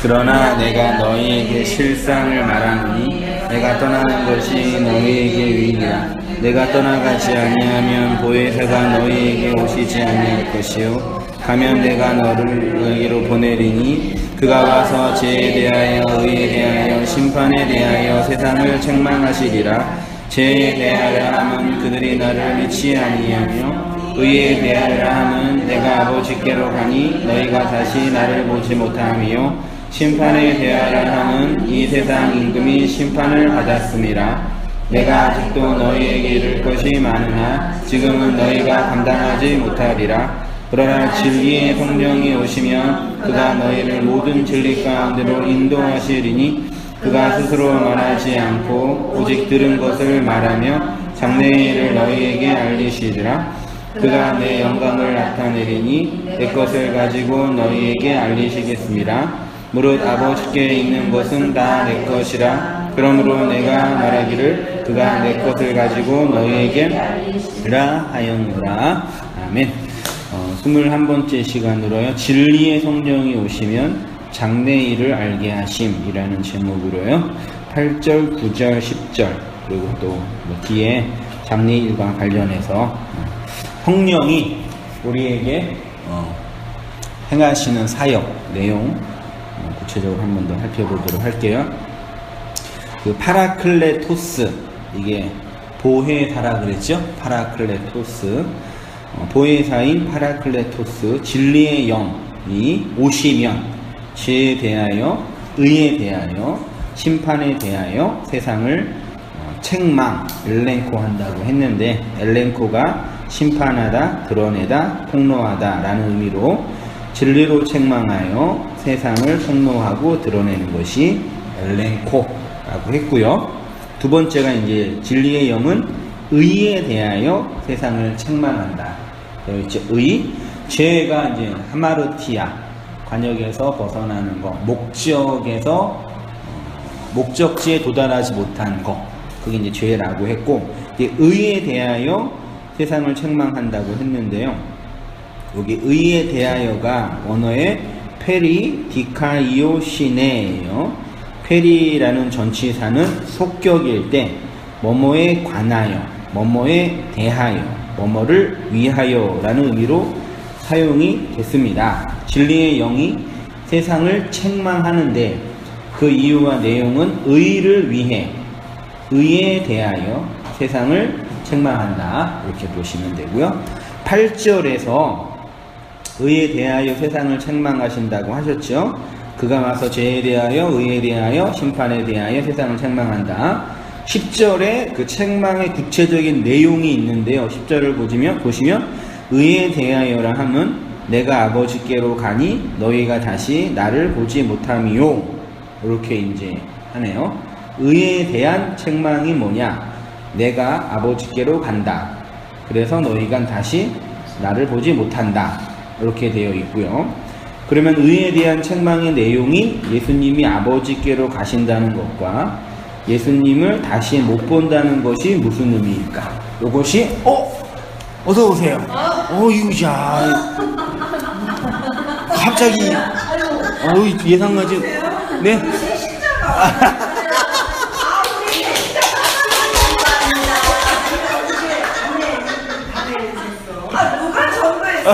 그러나 내가 너희에게 실상을 말하노니 내가 떠나는 것이 너희에게 유익이라. 내가 떠나가지 아니하면 보혜사가 너희에게 오시지 아니할 것이요 가면 내가 너를 너희로 보내리니 그가 와서 죄에 대하여 의에 대하여 심판에 대하여 세상을 책망하시리라. 죄에 대하여 함은 그들이 나를 믿지 아니하며 의에 대하여 함은 내가 아버지께로 가니 너희가 다시 나를 보지 못하며 심판에 대하여 함은 이 세상 임금이 심판을 받았음이라. 내가 아직도 너희에게 이를 것이 많으나 지금은 너희가 감당하지 못하리라. 그러나 진리의 성령이 오시면 그가 너희를 모든 진리 가운데로 인도하시리니 그가 스스로 말하지 않고 오직 들은 것을 말하며 장래의 일을 너희에게 알리시리라. 그가 내 영광을 나타내리니 내 것을 가지고 너희에게 알리시겠습니다. 무릇 아버지께 있는 것은 다 내 것이라. 그러므로 내가 말하기를 그가 내 것을 가지고 너희에게 알리시리라 하였노라. 아멘. 21번째 시간으로요. 진리의 성령이 오시면 장래의 일을 알게 하심이라는 제목으로요. 8절, 9절, 10절 그리고 또 뒤에 장래의 일과 관련해서 성령이 우리에게 행하시는 사역 내용 구체적으로 한 번 더 살펴보도록 할게요. 그 파라클레토스, 이게 보혜사라 그랬죠? 파라클레토스, 보혜사인 파라클레토스, 진리의 영이 오시면 죄에 대하여 의에 대하여 심판에 대하여 세상을 책망, 엘렌코 한다고 했는데, 엘렌코가 심판하다, 드러내다, 폭로하다 라는 의미로 진리로 책망하여 세상을 폭로하고 드러내는 것이 엘렌코라고 했고요. 두 번째가 이제 진리의 영은 의에 대하여 세상을 책망한다. 이제 의, 죄가 이제 하마르티아, 관역에서 벗어나는 것, 목적지에 도달하지 못한 것, 그게 이제 죄라고 했고, 의에 대하여 세상을 책망한다고 했는데요. 여기 의에 대하여가 원어의 페리디카이오시네예요. 페리라는 전치사는 속격일 때 뭐뭐에 관하여, 뭐뭐에 대하여, 뭐뭐를 위하여 라는 의미로 사용이 됐습니다. 진리의 영이 세상을 책망하는데 그 이유와 내용은 의를 위해, 의에 대하여 세상을 책망한다, 이렇게 보시면 되고요. 8절에서 의에 대하여 세상을 책망하신다고 하셨죠. 그가 와서 죄에 대하여 의에 대하여 심판에 대하여 세상을 책망한다. 10절에 그 책망의 구체적인 내용이 있는데요. 10절을 보시면 의에 대하여라 함은 내가 아버지께로 가니 너희가 다시 나를 보지 못함이요, 이렇게 이제 하네요. 의에 대한 책망이 뭐냐? 내가 아버지께로 간다. 그래서 너희가 다시 나를 보지 못한다, 이렇게 되어 있고요. 그러면 의에 대한 책망의 내용이 예수님이 아버지께로 가신다는 것과 예수님을 다시 못 본다는 것이 무슨 의미일까? 이것이 어서 오세요. 이거야. 갑자기 예상하지. 네. 누가 전도했어?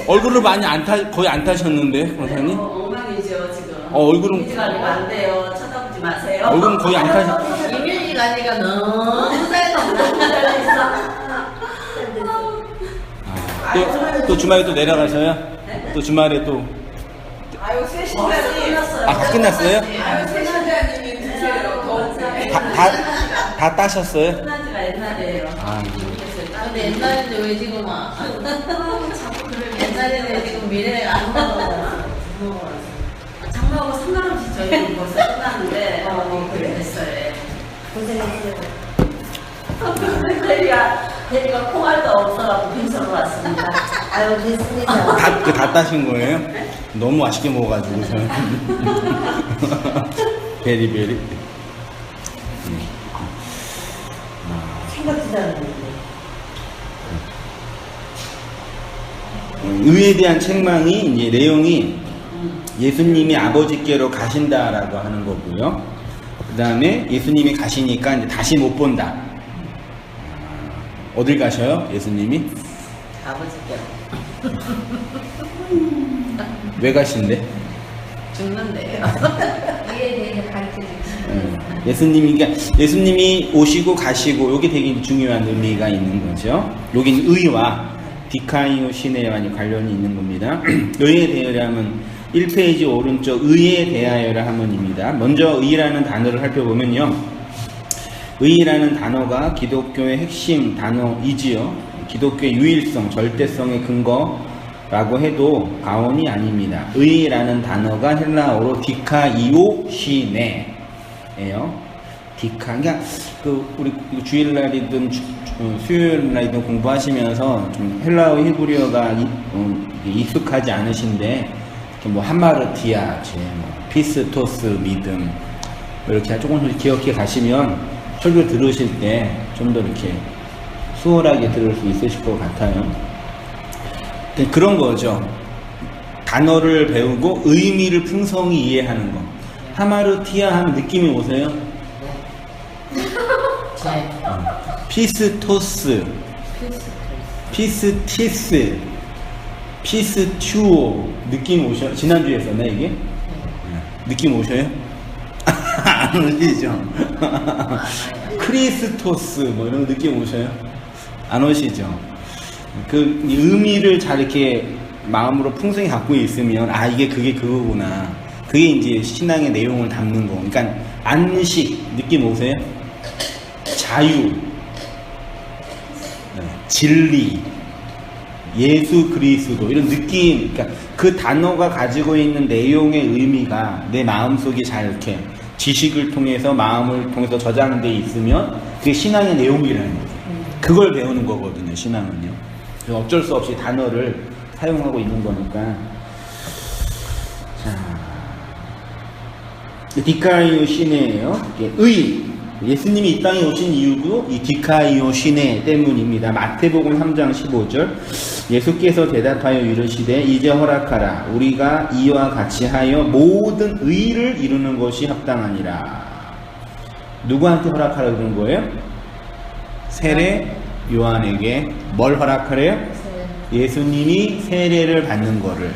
얼굴을 많이 거의 안 타셨는데, 권사님? 엉망이죠, 지금. 얼굴은. 이미지 관리가 안 돼요. 쳐다보지 마세요. 얼굴은 거의 안 타셨. 이미지 관리가 너무 잘했어. 또 주말에 또 내려가셔요? 네? 또 주말에 또. 아유, 세신자님. 다 끝났어요? 아유, 세신자님이 드세요. 다 따셨어요? 끝난 지가 옛날이에요. 근데 옛날인데 왜 지금 옛날에는 왜 지금 미래가 안 나와요? 장로하고 상관없이 저희는 벌써 끝났는데 그래 됐어요. 고생했어요. 대리가 콩알도 없어가지고 빈소로 왔습니다. 아유, 됐습니다. 다 따신 거예요? 너무 맛있게 먹어가지고 저는. 베리베리. 생각지도 않았는데. 의에 대한 책망이 이제 내용이 예수님이 아버지께로 가신다라고 하는 거고요. 그 다음에 예수님이 가시니까 이제 다시 못 본다. 어딜 가셔요? 예수님이? 아버지께로. 왜 가신대? 죽는데요. 이에 대해서 가르쳐 주시는 예수님이 오시고 가시고 요게 되게 중요한 의미가 있는 거죠. 여긴 의와 디카이오 시네와 관련이 있는 겁니다. 의에 대하여라면 1페이지 오른쪽 의에 대하여라 하면입니다. 먼저 의라는 단어를 살펴보면요. 의라는 단어가 기독교의 핵심 단어이지요. 기독교의 유일성, 절대성의 근거라고 해도 과언이 아닙니다. 의라는 단어가 헬라어로 디카이오 시네예요. 그러니까 우리 주일날이든 수요일날이든 공부하시면서 좀 헬라어 히브리어가 익숙하지 않으신데 뭐 한마르티아, 피스토스 믿음 이렇게 조금씩 기억해 가시면 설교 들으실 때 좀 더 이렇게 수월하게 들을 수 있으실 것 같아요. 그런 거죠. 단어를 배우고 의미를 풍성히 이해하는 거. 하마르티아 하면 느낌이 오세요? 피스토스, 피스티스, 피스튜오 느낌 오셔요? 지난주에 했었나 이게? 느낌 오셔요? 안 오시죠? 크리스토스 뭐 이런 느낌 오셔요? 안 오시죠? 그 의미를 잘 이렇게 마음으로 풍성히 갖고 있으면 그게 그거구나. 그게 이제 신앙의 내용을 담는 거. 그러니까 안식 느낌 오세요? 자유, 진리, 예수 그리스도 이런 느낌, 그러니까 그 단어가 가지고 있는 내용의 의미가 내 마음속에 잘 이렇게 지식을 통해서 마음을 통해서 저장돼 있으면 그게 신앙의 내용이라는 거죠. 그걸 배우는 거거든요, 신앙은요. 그래서 어쩔 수 없이 단어를 사용하고 있는 거니까. 자, 디카이오 시네예요. 의. 예수님이 이 땅에 오신 이유도 이 디카이오 시네 때문입니다. 마태복음 3장 15절 예수께서 대답하여 이르시되 이제 허락하라 우리가 이와 같이 하여 모든 의를 이루는 것이 합당하니라. 누구한테 허락하라 그런 거예요? 세례 요한에게 뭘 허락하래요? 예수님이 세례를 받는 거를.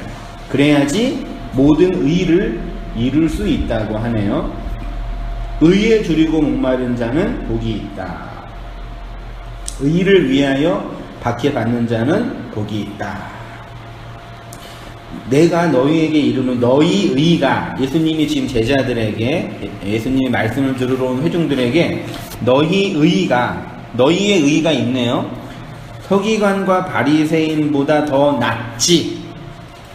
그래야지 모든 의를 이룰 수 있다고 하네요. 의에 줄이고 목마른 자는 복이 있다. 의를 위하여 박해받는 자는 복이 있다. 내가 너희에게 이르는 너희 의가, 예수님이 지금 제자들에게, 예수님이 말씀을 들으러 온 회중들에게 너희의 의가 있네요. 서기관과 바리새인보다 더 낫지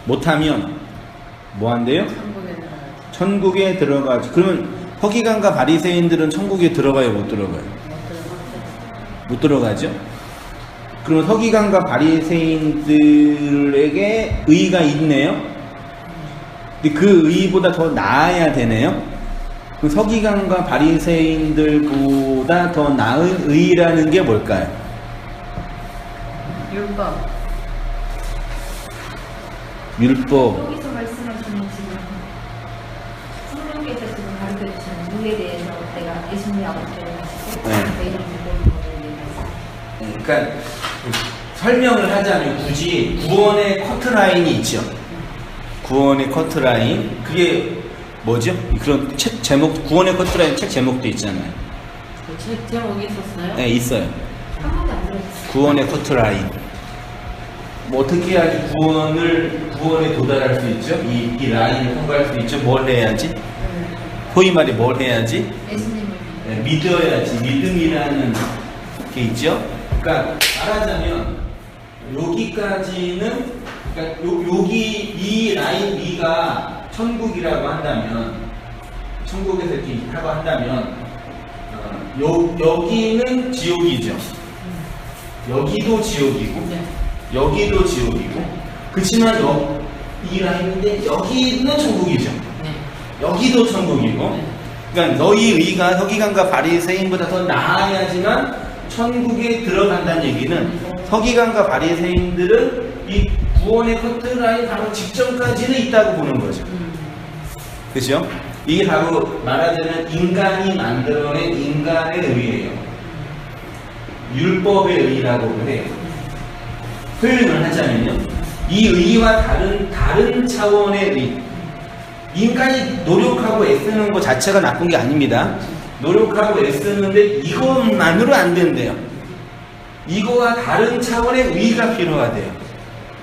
못하면 뭐 한대요? 천국에 들어가지. 그러면 서기관과 바리새인들은 천국에 들어가요, 못 들어가요? 못 들어가죠? 그럼 서기관과 바리새인들에게 의가 있네요. 근데 그 의보다 더 나아야 되네요. 그 서기관과 바리새인들보다 더 나은 의라는 게 뭘까요? 율법. 여기서 말씀하시는 지금 성령께서 지금 가르쳐 주시는 의에 대해서 내가 예수님 아버지께 가시고 네. 이런 부분을 그러니까 설명을 하자면 굳이 구원의 커트라인이 있죠. 구원의 커트라인. 그게 뭐죠? 그런 책 제목, 구원의 커트라인 책 제목도 있잖아요. 제목이 있었어요? 네, 있어요. 한 번도 안 들었어요. 구원의 커트라인. 뭐 어떻게 해야지 구원에 도달할 수 있죠? 이 라인을 통과할 수 있죠? 뭘 해야지? 소위 말해 뭘 해야지? 예수님을 믿어야지. 믿음이라는 게 있죠? 그러니까 말하자면 여기까지는, 그러니까 여기 이 라인 B가 천국이라고 한다면, 천국에서 이렇게 하고 한다면 여기는 지옥이죠. 여기도 지옥이고 여기도 지옥이고. 그렇지만 이 라인인데 여기는 천국이죠. 여기도 천국이고. 그러니까 너희 의가 서기관과 바리새인보다 더 나아야지만 천국에 들어간다는 얘기는 서기관과 바리새인들은 이 구원의 커트라인 바로 직전까지는 있다고 보는 거죠. 그죠? 이게 바로 말하자면 인간이 만들어낸 인간의 의예요. 율법의 의라고 해요. 표현을 하자면요, 이 의와 다른 차원의 의. 인간이 노력하고 애쓰는 것 자체가 나쁜 게 아닙니다. 노력하고 애쓰는데 이것만으로 안 된대요. 이거와 다른 차원의 의가 필요하대요.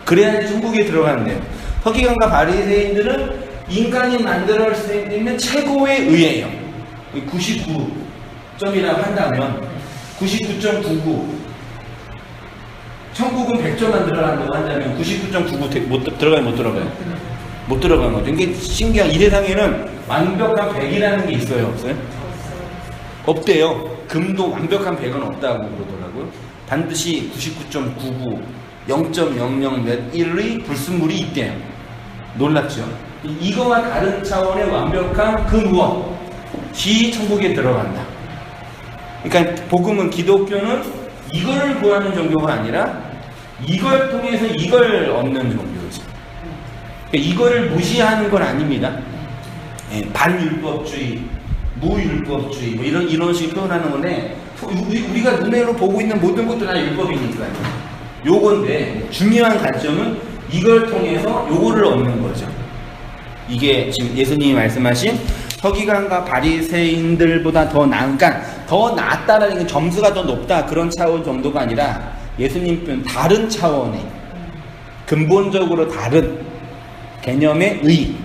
그래야지 천국에 들어간대요. 서기관과 바리새인들은 인간이 만들어낼 수 있는 최고의 의예요. 99점이라고 한다면 99.99, 천국은 100점만 들어간다고 한다면 99.99 들어가요, 못 들어가요? 못 들어간 거죠. 이게 신기한, 이 세상에는 완벽한 100이라는 게 있어요, 없어요? 없대요. 금도 완벽한 100은 없다고 그러더라고요. 반드시 99.99, 0.00 몇 1의 불순물이 있대요. 놀랍죠? 이거와 다른 차원의 완벽한 그 무엇이 천국에 들어간다. 그러니까 복음은, 기독교는 이걸 구하는 종교가 아니라 이걸 통해서 이걸 얻는 종교죠. 그러니까 이거를 무시하는 건 아닙니다. 예, 반율법주의, 무율법주의, 뭐 이런 식으로 표현하는 건데, 우리가 눈으로 보고 있는 모든 것도 다 율법이니까요. 요건데 중요한 관점은 이걸 통해서 요거를 얻는 거죠. 이게 지금 예수님이 말씀하신 서기관과 바리새인들보다 더 나은, 그러니까 더 낫다라는 게 점수가 더 높다 그런 차원 정도가 아니라 예수님 표현 다른 차원의 근본적으로 다른 개념의 의,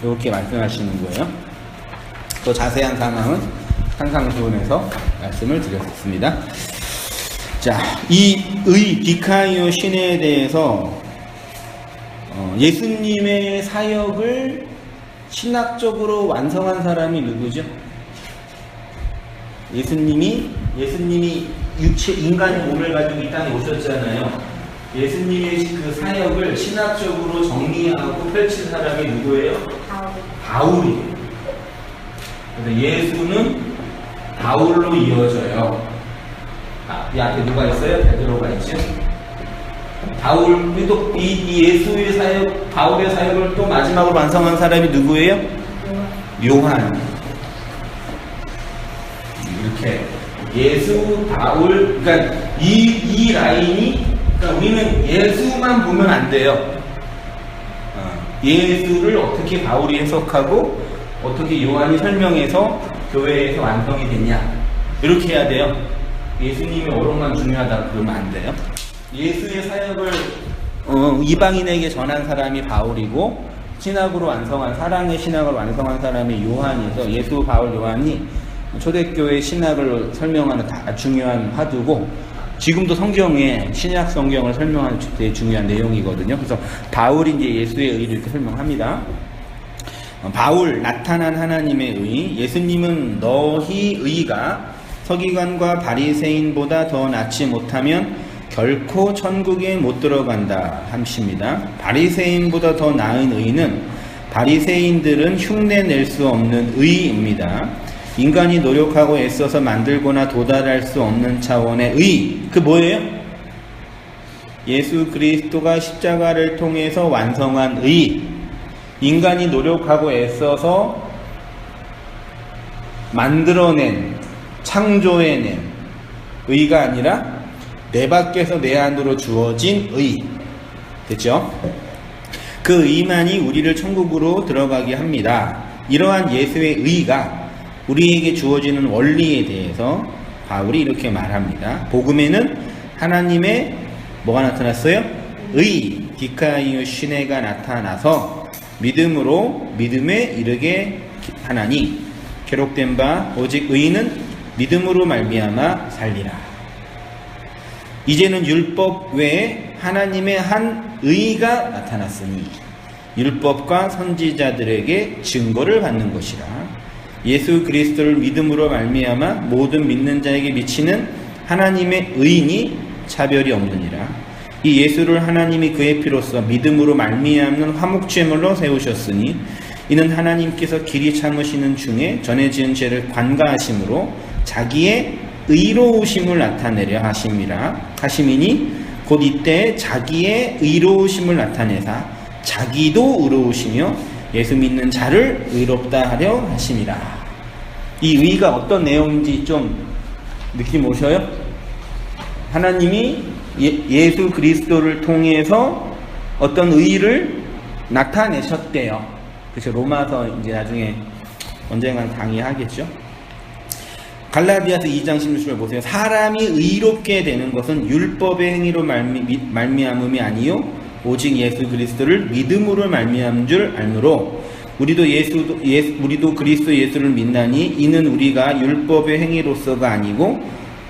이렇게 말씀하시는 거예요. 더 자세한 상황은 상상수훈에서 말씀을 드렸습니다. 자, 이 의, 디카이오 신에 대해서 예수님의 사역을 신학적으로 완성한 사람이 누구죠? 예수님이 인간의 몸을 가지고 이 땅에 오셨잖아요. 예수님의 그 사역을 신학적으로 정리하고 펼친 사람이 누구예요? 바울이에요. 그래서 예수는 바울로 이어져요. 이 앞에 누가 있어요? 베드로가 있죠. 바울도 이 예수의 사역, 바울의 사역을 또 마지막으로 완성한 사람이 누구예요? 요한. 이렇게 예수, 바울, 그러니까 이 라인이, 그러니까 우리는 예수만 보면 안 돼요. 예수를 어떻게 바울이 해석하고 어떻게 요한이 설명해서 교회에서 완성이 됐냐, 이렇게 해야 돼요. 예수님의 어록만 중요하다 그러면 안 돼요. 예수의 사역을 이방인에게 전한 사람이 바울이고, 신학으로 완성한, 사랑의 신학을 완성한 사람이 요한이어서 예수, 바울, 요한이 초대교회 신학을 설명하는 다 중요한 화두고, 지금도 성경에 신약 성경을 설명하는 되게 중요한 내용이거든요. 그래서 바울이 이제 예수의 의를 이렇게 설명합니다. 바울, 나타난 하나님의 의. 예수님은 너희 의가 서기관과 바리새인보다 더 낫지 못하면 결코 천국에 못 들어간다 하십니다. 바리새인보다 더 나은 의는, 바리새인들은 흉내낼 수 없는 의입니다. 인간이 노력하고 애써서 만들거나 도달할 수 없는 차원의 의. 그 뭐예요? 예수 그리스도가 십자가를 통해서 완성한 의. 인간이 노력하고 애써서 만들어낸, 창조해낸 의가 아니라 내 밖에서 내 안으로 주어진 의. 됐죠? 그 의만이 우리를 천국으로 들어가게 합니다. 이러한 예수의 의가 우리에게 주어지는 원리에 대해서 바울이 이렇게 말합니다. 복음에는 하나님의 뭐가 나타났어요? 의, 디카이오 시네가 나타나서 믿음으로 믿음에 이르게 하나니, 기록된 바 오직 의인은 믿음으로 말미암아 살리라. 이제는 율법 외에 하나님의 한 의가 나타났으니 율법과 선지자들에게 증거를 받는 것이라. 예수 그리스도를 믿음으로 말미암아 모든 믿는 자에게 미치는 하나님의 의인이 차별이 없느니라. 이 예수를 하나님이 그의 피로써 믿음으로 말미암는 화목제물로 세우셨으니 이는 하나님께서 길이 참으시는 중에 전에 지은 죄를 관가하심으로 자기의 의로우심을 나타내려 하심이니 곧 이때 자기의 의로우심을 나타내사 자기도 의로우시며 예수 믿는 자를 의롭다 하려 하심이라. 이 의가 어떤 내용인지 좀 느낌 오셔요? 하나님이 예수 그리스도를 통해서 어떤 의를 나타내셨대요. 그래서 로마서 이제 나중에 언젠간 강의하겠죠. 갈라디아서 2장 16절 보세요. 사람이 의롭게 되는 것은 율법의 행위로 말미암음이 아니요 오직 예수 그리스도를 믿음으로 말미암은 줄 알므로 우리도 그리스도 예수를 믿나니 이는 우리가 율법의 행위로서가 아니고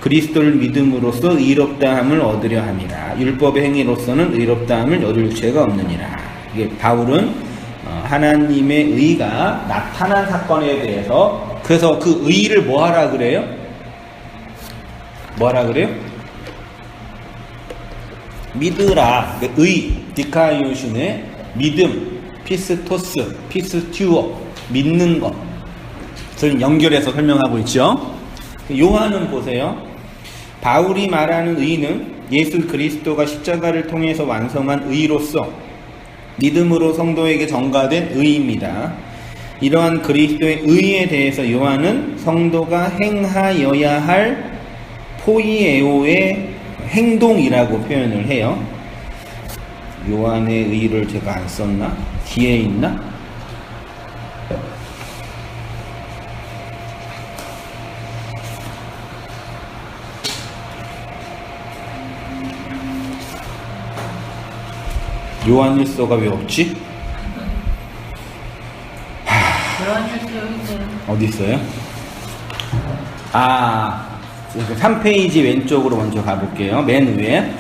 그리스도를 믿음으로써 의롭다함을 얻으려 함이라. 율법의 행위로서는 의롭다함을 얻을 죄가 없느니라. 이게 바울은 하나님의 의가 나타난 사건에 대해서, 그래서 그 의를 뭐하라 그래요? 뭐하라 그래요? 믿으라. 의, 디카이오신의 믿음, 피스토스, 피스튜어, 믿는 것을 연결해서 설명하고 있죠. 요한은 보세요. 바울이 말하는 의는 예수 그리스도가 십자가를 통해서 완성한 의로서 믿음으로 성도에게 전가된 의입니다. 이러한 그리스도의 의에 대해서 요한은 성도가 행하여야 할 포이에오의 행동이라고 표현을 해요. 요한의 의를 제가 안 썼나? 뒤에 있나? 요한일서가 왜 없지? 요한일서 여기 있어요. 어디 있어요? 3페이지 왼쪽으로 먼저 가볼게요. 맨 위에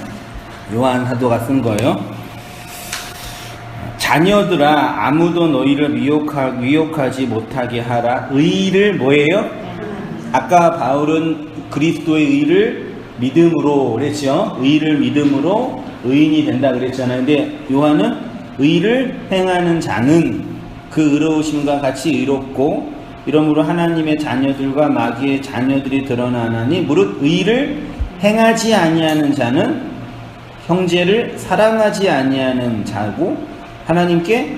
요한 사도가 쓴 거예요. 자녀들아 아무도 너희를 미혹하지 못하게 하라. 의를 뭐예요? 아까 바울은 그리스도의 의를 믿음으로 그랬죠. 의를 믿음으로 의인이 된다 그랬잖아요. 근데 요한은 의를 행하는 자는 그 의로우심과 같이 의롭고 이러므로 하나님의 자녀들과 마귀의 자녀들이 드러나나니 무릇 의를 행하지 아니하는 자는 형제를 사랑하지 아니하는 자고 하나님께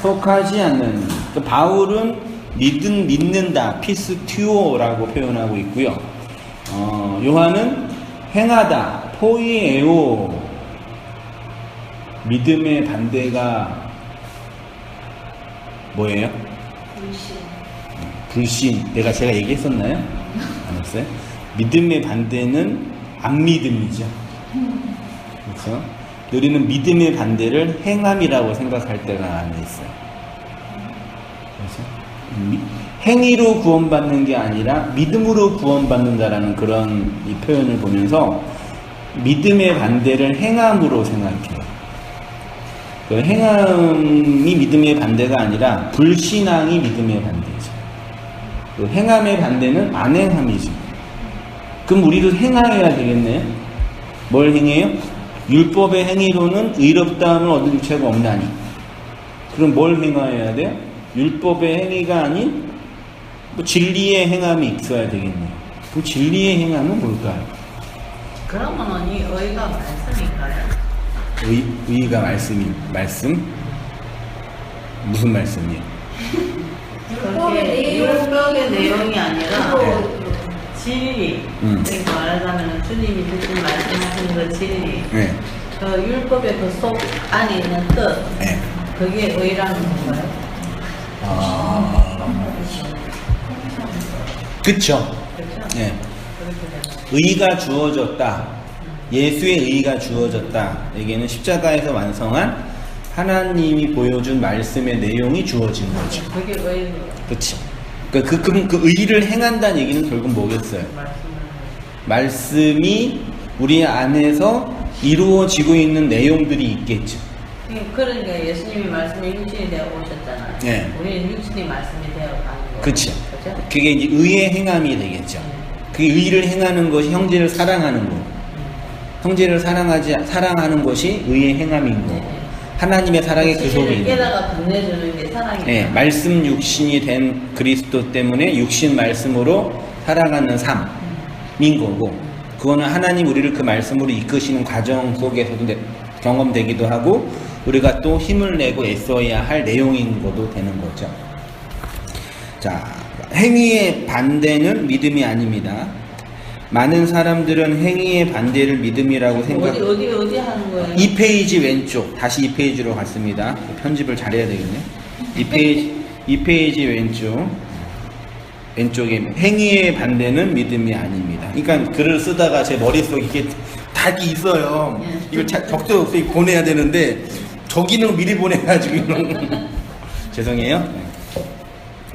속하지 않는. 바울은 믿는다, 피스튜오라고 표현하고 있고요. 요한은 행하다, 포이에오. 믿음의 반대가 뭐예요? 불신. 제가 얘기했었나요? 안 했어요? 믿음의 반대는 안 믿음이죠. 그렇죠? 우리는 믿음의 반대를 행함이라고 생각할 때가 안에 있어요. 그렇죠? 행위로 구원받는 게 아니라 믿음으로 구원받는다라는 그런 이 표현을 보면서 믿음의 반대를 행함으로 생각해요. 그 행함이 믿음의 반대가 아니라 불신앙이 믿음의 반대죠. 그 행함의 반대는 안 행함이죠. 그럼 우리도 행하여야 되겠네요. 뭘 행해요? 율법의 행위로는 의롭다함을 얻을 죄가 없나니. 그럼 뭘 행하여야 돼요? 율법의 행위가 아닌 진리의 행함이 있어야 되겠네요. 그 진리의 행함은 뭘까요? 그러면 이 의가 말씀일까요? 의가 말씀? 무슨 말씀이에요? 그게 율법의 내용이 아니라 네. 진리. 그러니까 말하자면 주님이 주신 말씀하신 그 진리. 네. 그 율법의 그 속 안에 있는 뜻. 네. 그게 의라는 건가요? 그쵸. 그렇죠? 네. 그렇게 되죠. 의가 주어졌다. 예수의 의가 주어졌다. 여기에는 십자가에서 완성한 하나님이 보여준 말씀의 내용이 주어진 거죠. 그게 의로. 그치. 그럼 그 의를 행한다는 얘기는 결국 뭐겠어요? 말씀이 우리 안에서 이루어지고 있는 내용들이 있겠죠. 그러니까 예수님이 말씀이 육신이 되어 오셨잖아요. 네. 우리는 육신이 말씀이 되어 가는 거예요. 그쵸. 그죠? 그게 이제 의의 행함이 되겠죠. 그 의를 행하는 것이 형제를 사랑하는 거. 형제를 사랑하는 것이 의의 행함인 거고. 네. 하나님의 사랑의 그 속에 있는 거. 깨다가 건네주는 게 사랑이에요. 네, 말씀 육신이 된 그리스도 때문에 육신 말씀으로 살아가는 삶인 거고, 그거는 하나님 우리를 그 말씀으로 이끄시는 과정 속에서도 경험되기도 하고 우리가 또 힘을 내고 애써야 할 내용인 것도 되는 거죠. 자, 행위의 반대는 믿음이 아닙니다. 많은 사람들은 행위의 반대를 믿음이라고 생각. 어디 하는 거예요? 2페이지 왼쪽, 다시 2페이지로 갔습니다. 편집을 잘해야 되겠네. 2페이지 왼쪽에 행위의 반대는 믿음이 아닙니다. 그러니까 글을 쓰다가 제 머릿속에 이게 닭이 있어요. 이걸 적도 없이 보내야 되는데 저기는 미리 보내가지고 죄송해요.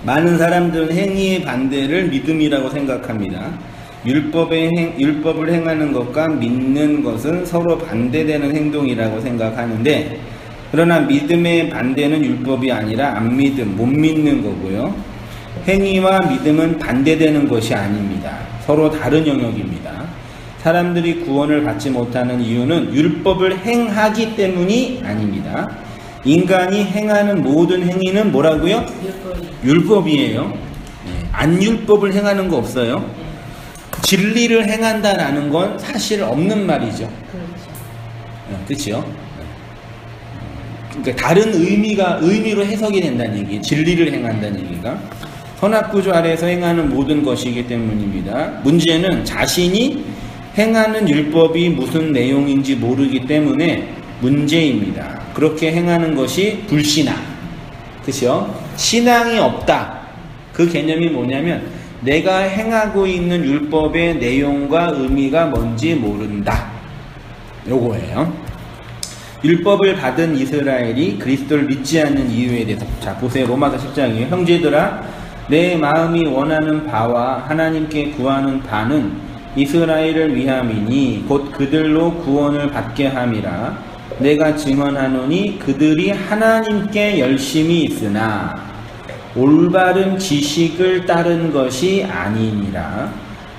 많은 사람들은 행위의 반대를 믿음이라고 생각합니다. 율법을 행하는 것과 믿는 것은 서로 반대되는 행동이라고 생각하는데, 그러나 믿음의 반대는 율법이 아니라 안 믿음, 못 믿는 거고요. 행위와 믿음은 반대되는 것이 아닙니다. 서로 다른 영역입니다. 사람들이 구원을 받지 못하는 이유는 율법을 행하기 때문이 아닙니다. 인간이 행하는 모든 행위는 뭐라고요? 율법이에요. 안 율법을 행하는 거 없어요. 진리를 행한다라는 건 사실 없는 말이죠. 그렇죠. 그러니까 다른 의미로 해석이 된다는 얘기, 진리를 행한다는 얘기가 선악구조 아래에서 행하는 모든 것이기 때문입니다. 문제는 자신이 행하는 율법이 무슨 내용인지 모르기 때문에 문제입니다. 그렇게 행하는 것이 불신앙. 그렇죠? 신앙이 없다. 그 개념이 뭐냐면 내가 행하고 있는 율법의 내용과 의미가 뭔지 모른다. 요거예요. 율법을 받은 이스라엘이 그리스도를 믿지 않는 이유에 대해서, 자 보세요. 로마서 10장이에요. 형제들아, 내 마음이 원하는 바와 하나님께 구하는 바는 이스라엘을 위함이니 곧 그들로 구원을 받게 함이라. 내가 증언하노니 그들이 하나님께 열심히 있으나 올바른 지식을 따른 것이 아니니라.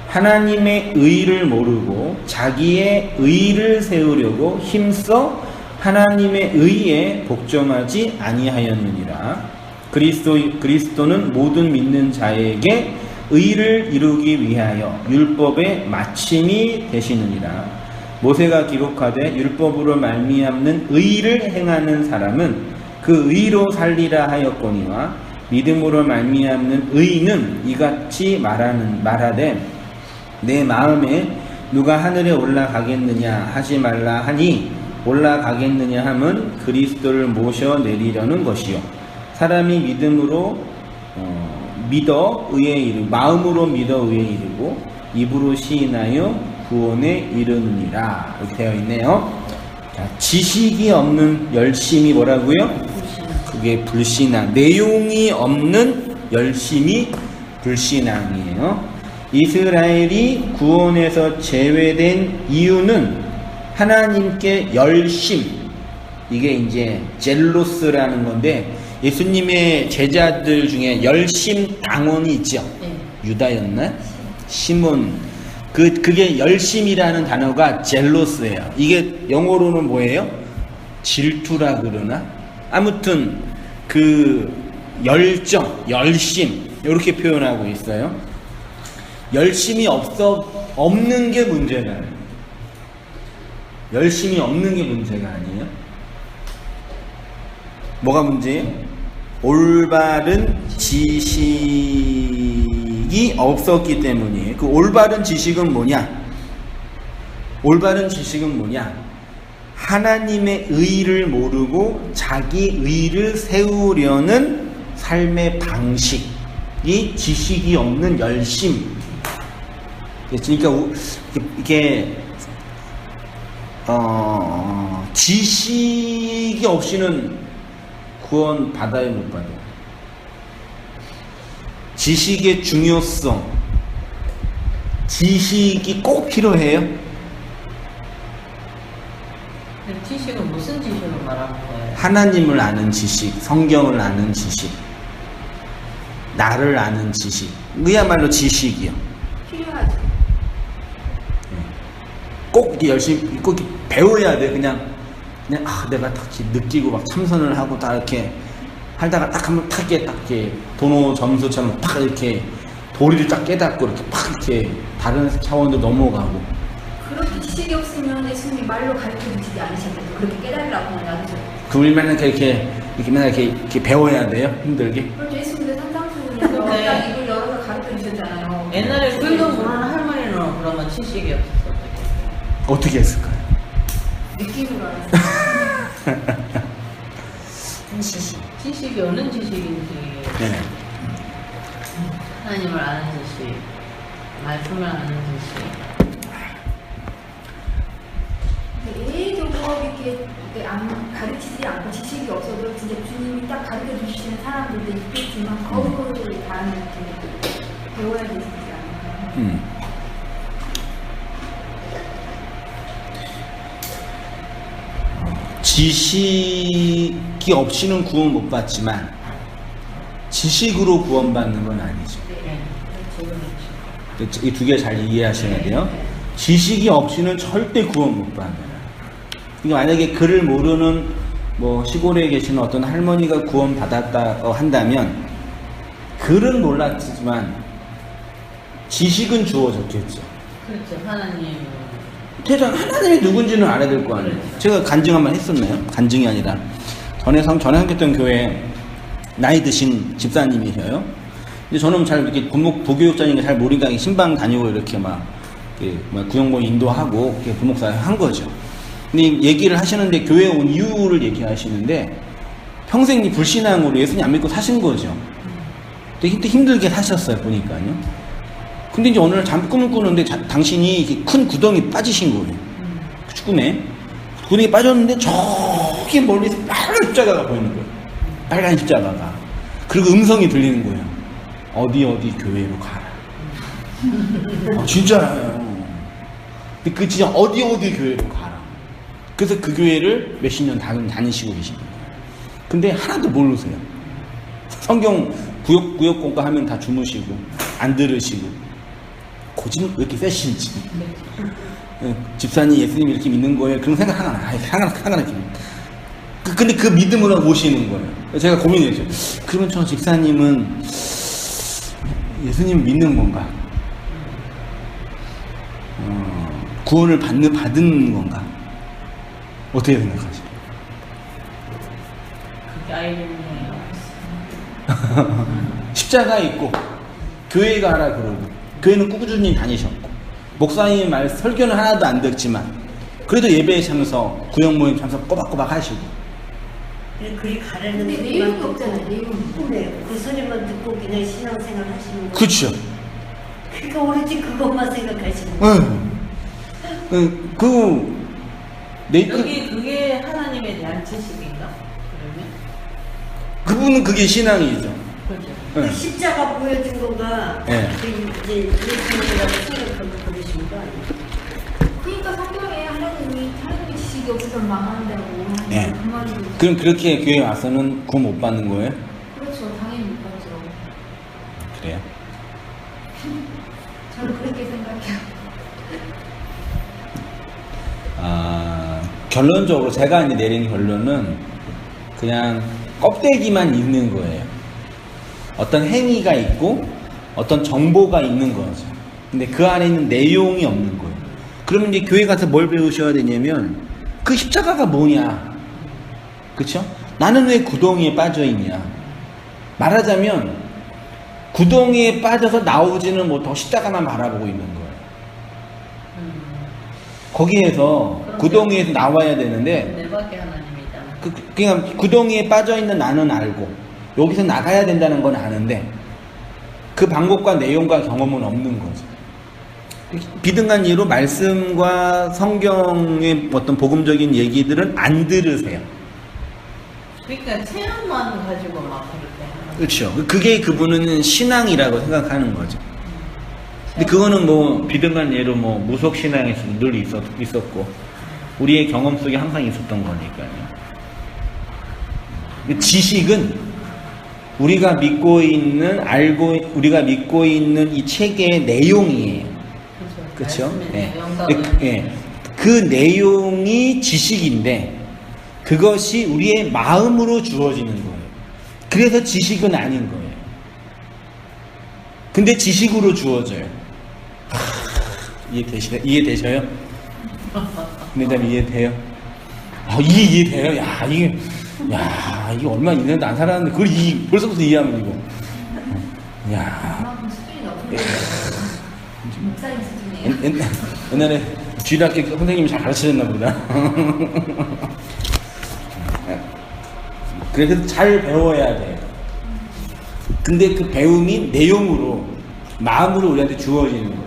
하나님의 의를 모르고 자기의 의를 세우려고 힘써 하나님의 의에 복종하지 아니하였느니라. 그리스도는 모든 믿는 자에게 의를 이루기 위하여 율법의 마침이 되시느니라. 모세가 기록하되 율법으로 말미암는 의를 행하는 사람은 그 의로 살리라 하였거니와 믿음으로 말미암는 의는 이같이 말하되 내 마음에 누가 하늘에 올라가겠느냐 하지 말라 하니 올라가겠느냐 함은 그리스도를 모셔 내리려는 것이요 사람이 마음으로 믿어 의에 이르고 입으로 시인하여 구원에 이르느니라. 이렇게 되어 있네요. 자, 지식이 없는 열심이 뭐라고요? 그게 불신앙. 내용이 없는 열심이 불신앙이에요. 이스라엘이 구원에서 제외된 이유는 하나님께 열심, 이게 이제 젤로스라는 건데, 예수님의 제자들 중에 열심 당원이 있죠. 유다였나? 시몬. 그게 열심이라는 단어가 젤로스예요. 이게 영어로는 뭐예요? 질투라 그러나? 아무튼 그 열정, 열심 이렇게 표현하고 있어요. 열심이 없는 게 문제가 아니에요. 열심이 없는 게 문제가 아니에요. 뭐가 문제예요? 올바른 지식이 없었기 때문이에요. 그 올바른 지식은 뭐냐? 올바른 지식은 뭐냐? 하나님의 의를 모르고 자기 의를 세우려는 삶의 방식이 지식이 없는 열심. 그러니까 이게 지식이 없이는 구원 받아요, 못 받아요? 지식의 중요성, 지식이 꼭 필요해요? 지식은 무슨 지식을 말하는 거예요? 하나님을 아는 지식, 성경을 아는 지식, 나를 아는 지식, 그야말로 지식이요. 필요하죠. 꼭 이렇게 열심히 꼭 이렇게 배워야 돼. 그냥 내가 딱 느끼고 막 참선을 하고 딱 이렇게 하다가 딱 한번 딱 이렇게 도노 점수처럼 딱 이렇게 도리를 딱 깨닫고 이렇게 팍 이렇게 다른 차원으로 넘어가고 지식이 없으면 예수님이 말로 가르쳐주시지 않으셨겠죠. 그렇게 깨달으라고 놔두셨죠. 그 우리 맨날 이렇게 맨날 이렇게 배워야 돼요? 힘들게? 그렇죠. 예수님도 산상수훈에서 네. 딱 입을 열어서 가르쳐주셨잖아요. 옛날에 불도 모르는 할머니는 그러면 지식이 없었어. 어떻게 했을까요? 느낌으로 알았어요. 지식이 어느 지식인지 네. 하나님을 아는 지식, 말씀을 아는 지식. 예외적으로 이렇게 안 가르치지 않고 지식이 없어도 진짜 주님이 딱 가르쳐 주시는 사람들도 있겠지만 거부를 다 이렇게 배워야 되지 않을까요? 지식이 없이는 구원 못 받지만 지식으로 구원받는 건 아니죠. 네, 그렇죠. 이 두 개 잘 이해하셔야 돼요. 지식이 없이는 절대 구원 못 받아요. 그러니까 만약에 글을 모르는 뭐 시골에 계시는 어떤 할머니가 구원 받았다 한다면 글은 몰랐지만 지식은 주어졌겠죠. 그렇죠. 하나님. 태장 하나님이 누군지는 알아야 될 거 아니에요. 제가 간증 한번 했었나요? 간증이 아니라 전에 섬겼던 교회 나이 드신 집사님이셔요. 근데 저는 잘 이렇게 부교육자니까 잘 모르니까 신방 다니고 이렇게 막 구역모 인도하고 이렇게 부목사 한 거죠. 근데 얘기를 하시는데 교회에 온 이유를 얘기하시는데 평생 불신앙으로 예수님 안 믿고 사신 거죠. 되게 힘들게 사셨어요, 보니까요. 근데 이제 어느 날 꿈을 꾸는데 당신이 큰 구덩이 빠지신 거예요. 꿈에. 구덩이 빠졌는데 저기 멀리서 빨간 십자가가 보이는 거예요. 빨간 십자가가. 그리고 음성이 들리는 거예요. 어디 교회로 가라. 진짜요. 근데 그 진짜 어디 교회로 가라. 그래서 그 교회를 몇십 년 다니시고 계신 거예요. 근데 하나도 모르세요. 성경 구역 공과 하면 다 주무시고 안 들으시고 고집은 왜 이렇게 세신지. 집사님 예수님 이렇게 믿는 거예요. 그런 생각 하나 이렇게. 근데 그 믿음으로 모시는 거예요. 제가 고민했죠. 그러면 저 집사님은 예수님 믿는 건가? 구원을 받은 건가? 어떻게 생각하세요? 그게 아이들이네요. 십자가 있고 교회 가라 그러고 교회는 꾸준히 다니셨고 목사님 말 설교는 하나도 안 듣지만 그래도 예배에 참석, 구역 모임 참석 꼬박꼬박 하시고. 그리 가라는 근데 소리만 내용이 듣고, 없잖아요, 내용이. 네, 그 소리만 듣고 그냥 신앙생활 하시는 거예요. 그렇죠. 그러니까 오로지 그것만 생각하시는 거예요. 그게 하나님에 대한 지식인가? 그러면? 그분은 그게 신앙이죠. 그렇죠. 그 십자가 보여준 거가 네. 그 이제 예수님이라고 생각하고 그러신 거 아니에요? 그러니까 성경에 하나님이 지식이 없으면 망한다고 네. 그 말이 그럼 그렇게 교회 와서는 구원 못 받는 거예요? 그렇죠. 당연히 못 받죠. 그래요? 저는 그렇게 생각해요. 결론적으로 제가 이제 내린 결론은 그냥 껍데기만 있는 거예요. 어떤 행위가 있고 어떤 정보가 있는 거죠. 근데 그 안에 있는 내용이 없는 거예요. 그러면 이제 교회 가서 뭘 배우셔야 되냐면 그 십자가가 뭐냐, 그쵸? 나는 왜 구덩이에 빠져 있냐. 말하자면 구덩이에 빠져서 나오지는 못하고 십자가만 바라보고 있는 거예요. 거기에서 구덩이에서 나와야 되는데 내 밖에 하나님이다. 그냥 구덩이에 빠져 있는 나는 알고 여기서 나가야 된다는 건 아는데 그 방법과 내용과 경험은 없는 거죠. 비등한 예로 말씀과 성경의 어떤 복음적인 얘기들은 안 들으세요. 그러니까 체험만 가지고 막 그렇게 하는. 그렇죠. 그게 그분은 신앙이라고 생각하는 거죠. 근데 그거는 뭐 비등한 예로 뭐 무속 신앙에서 늘 있었고 우리의 경험 속에 항상 있었던 거니까요. 지식은 우리가 믿고 있는 이 책의 내용이에요. 그렇죠? 네. 그 내용이 지식인데 그것이 우리의 마음으로 주어지는 거예요. 그래서 지식은 아닌 거예요. 근데 지식으로 주어져요. 이해되셔요? 근데 이해돼요? 이게 이해돼요? 이게 얼마 1년도 안 살았는데 그걸 벌써부터 이해하면 이거. 그만큼 수준이 높은 목사님 수준이에요. 옛날에 주일학교 선생님이 잘 가르쳐줬나 보다. 그래서 잘 배워야 돼. 근데 그 배움이 내용으로, 마음으로 우리한테 주어지는 거죠.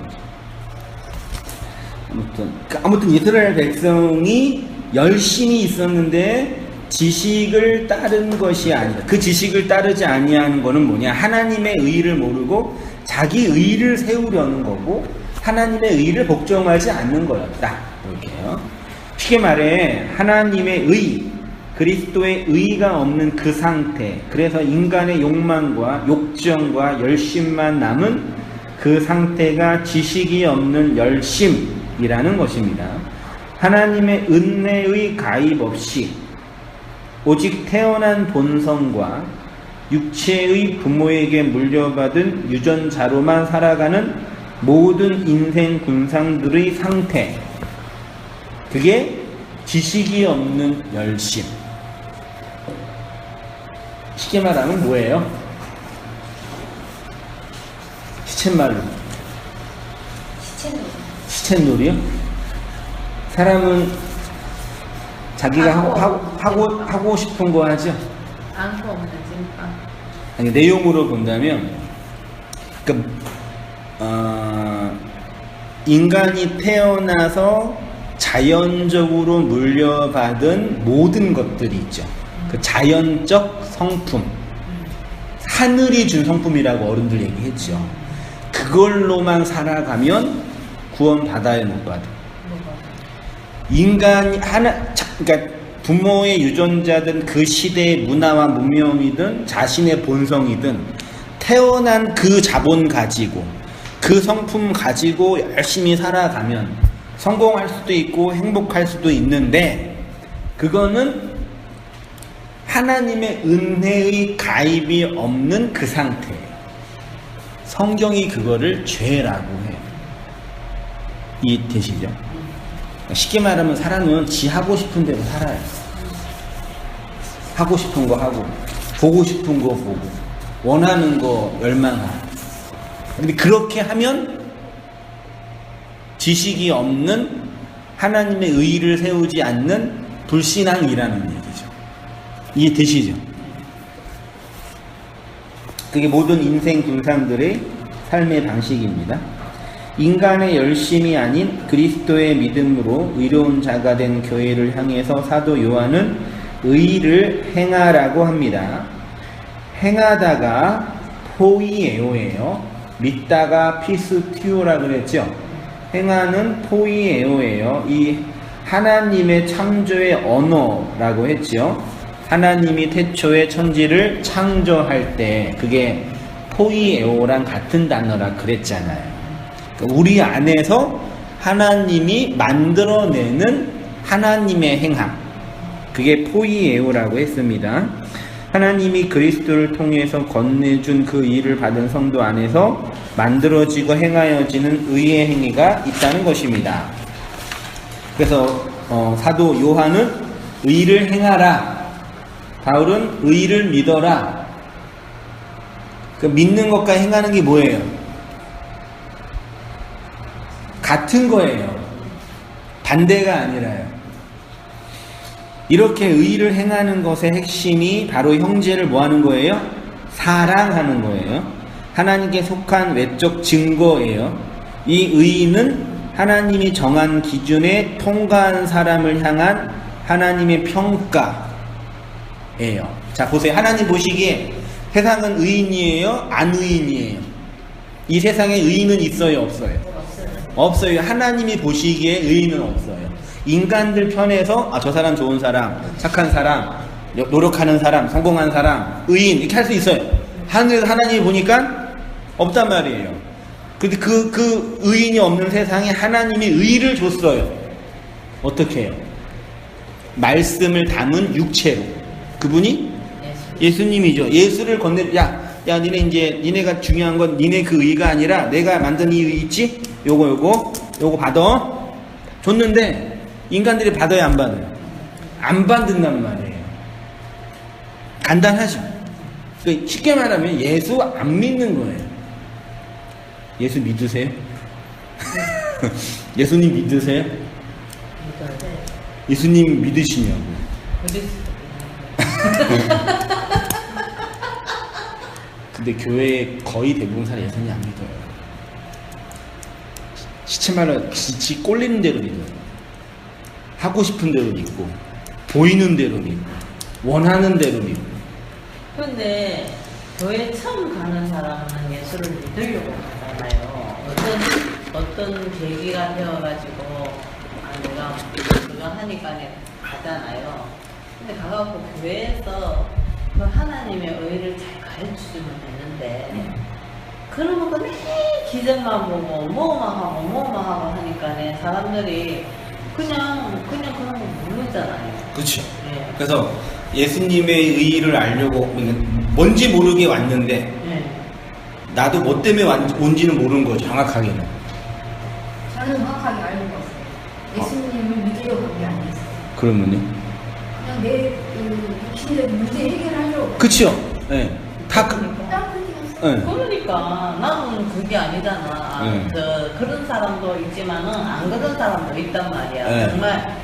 아무튼 이스라엘 백성이 열심히 있었는데 지식을 따른 것이 아니다. 그 지식을 따르지 아니하는 거는 뭐냐? 하나님의 의를 모르고 자기 의를 세우려는 거고 하나님의 의를 복종하지 않는 거였다. 이렇게요. 쉽게 말해 하나님의 의, 그리스도의 의가 없는 그 상태, 그래서 인간의 욕망과 욕정과 열심만 남은 그 상태가 지식이 없는 열심이라는 것입니다. 하나님의 은혜의 가입 없이 오직 태어난 본성과 육체의 부모에게 물려받은 유전자로만 살아가는 모든 인생 군상들의 상태, 그게 지식이 없는 열심. 쉽게 말하면 뭐예요? 시쳇말로. 시쳇놀이요? 사람은 자기가 하고 싶은 거 하죠? 안고 없는 찐빵. 아니, 내용으로 본다면, 인간이 태어나서 자연적으로 물려받은 모든 것들이 있죠. 그 자연적 성품. 하늘이 준 성품이라고 어른들 얘기했죠. 그걸로만 살아가면 구원 받아야 못 받아. 인간이 그러니까 부모의 유전자든 그 시대의 문화와 문명이든 자신의 본성이든 태어난 그 자본 가지고 그 성품 가지고 열심히 살아가면 성공할 수도 있고 행복할 수도 있는데, 그거는 하나님의 은혜의 가입이 없는 그 상태예요. 성경이 그거를 죄라고 해요. 이해되시죠? 쉽게 말하면 사람은 지 하고 싶은 대로 살아요. 하고 싶은 거 하고, 보고 싶은 거 보고, 원하는 거 열망하고. 근데 그렇게 하면 지식이 없는, 하나님의 의의를 세우지 않는 불신앙이라는 얘기죠. 이해되시죠? 그게 모든 인생 군상들의 삶의 방식입니다. 인간의 열심이 아닌 그리스도의 믿음으로 의로운 자가 된 교회를 향해서 사도 요한은 의를 행하라고 합니다. 행하다가 포이에오예요. 믿다가 피스티오라고 그랬죠. 행하는 포이에오예요. 이 하나님의 창조의 언어라고 했죠. 하나님이 태초에 천지를 창조할 때 그게 포이에오랑 같은 단어라 그랬잖아요. 우리 안에서 하나님이 만들어내는 하나님의 행함, 그게 포이에오라고 했습니다. 하나님이 그리스도를 통해서 건네준 그 일을 받은 성도 안에서 만들어지고 행하여지는 의의 행위가 있다는 것입니다. 그래서 사도 요한은 의를 행하라, 바울은 의를 믿어라. 그 믿는 것과 행하는 게 뭐예요? 같은 거예요. 반대가 아니라요. 이렇게 의를 행하는 것의 핵심이 바로 형제를 뭐 하는 거예요? 사랑하는 거예요. 하나님께 속한 외적 증거예요. 이 의는 하나님이 정한 기준에 통과한 사람을 향한 하나님의 평가예요. 자, 보세요. 하나님 보시기에 세상은 의인이에요? 안 의인이에요? 이 세상에 의인은 있어요? 없어요? 없어요. 하나님이 보시기에 의인은 없어요. 인간들 편에서 저 사람 좋은 사람, 착한 사람, 노력하는 사람, 성공한 사람, 의인 이렇게 할 수 있어요. 하늘에서 하나님이 보니까 없단 말이에요. 근데 그 의인이 없는 세상에 하나님이 의를 줬어요. 어떻게 해요? 말씀을 담은 육체로. 그분이 예수님이죠. 예수를 야 니네가 중요한 건 니네 그 의가 아니라 내가 만든 이 의 있지? 요거 받아. 줬는데 인간들이 받아요, 안 받아요? 안 받는단 말이에요. 간단하죠. 그러니까 쉽게 말하면 예수 안 믿는 거예요. 예수 믿으세요? 예수님 믿으세요? 예수님 믿으시냐고. 근데 교회 거의 대부분 사람 예수님 안 믿어요. 시체말로 지 꼴리는 대로 믿어요. 하고 싶은 대로 믿고, 보이는 대로 믿고, 원하는 대로 믿고. 근데 교회 처음 가는 사람은 예수를 믿으려고 가잖아요. 어떤 계기가 되어가지고 내가 그거 하니까 가잖아요. 근데 가갖고 교회에서 그 하나님의 의를 잘 가르쳐주면 되는데 그러면 그 매일 기적만 보고 뭐만 하고 하니까 사람들이 그냥 그런 거 모르잖아요. 그렇죠. 네. 그래서 예수님의 의의를 알려고 뭔지 모르게 왔는데 네. 나도 뭐 때문에 온지는 모르는 거죠. 정확하게는. 저는 정확하게 알고 왔어요. 예수님을 믿으려고 그게 아니었어요. 그러면요? 그냥 내 육신의 문제 해결하려고. 그쵸? 네. 다 그, 딱 그렇게 네. 그러니까 나는 그게 아니잖아. 네. 그런 사람도 있지만은 안 그런 사람도 있단 말이야. 네. 정말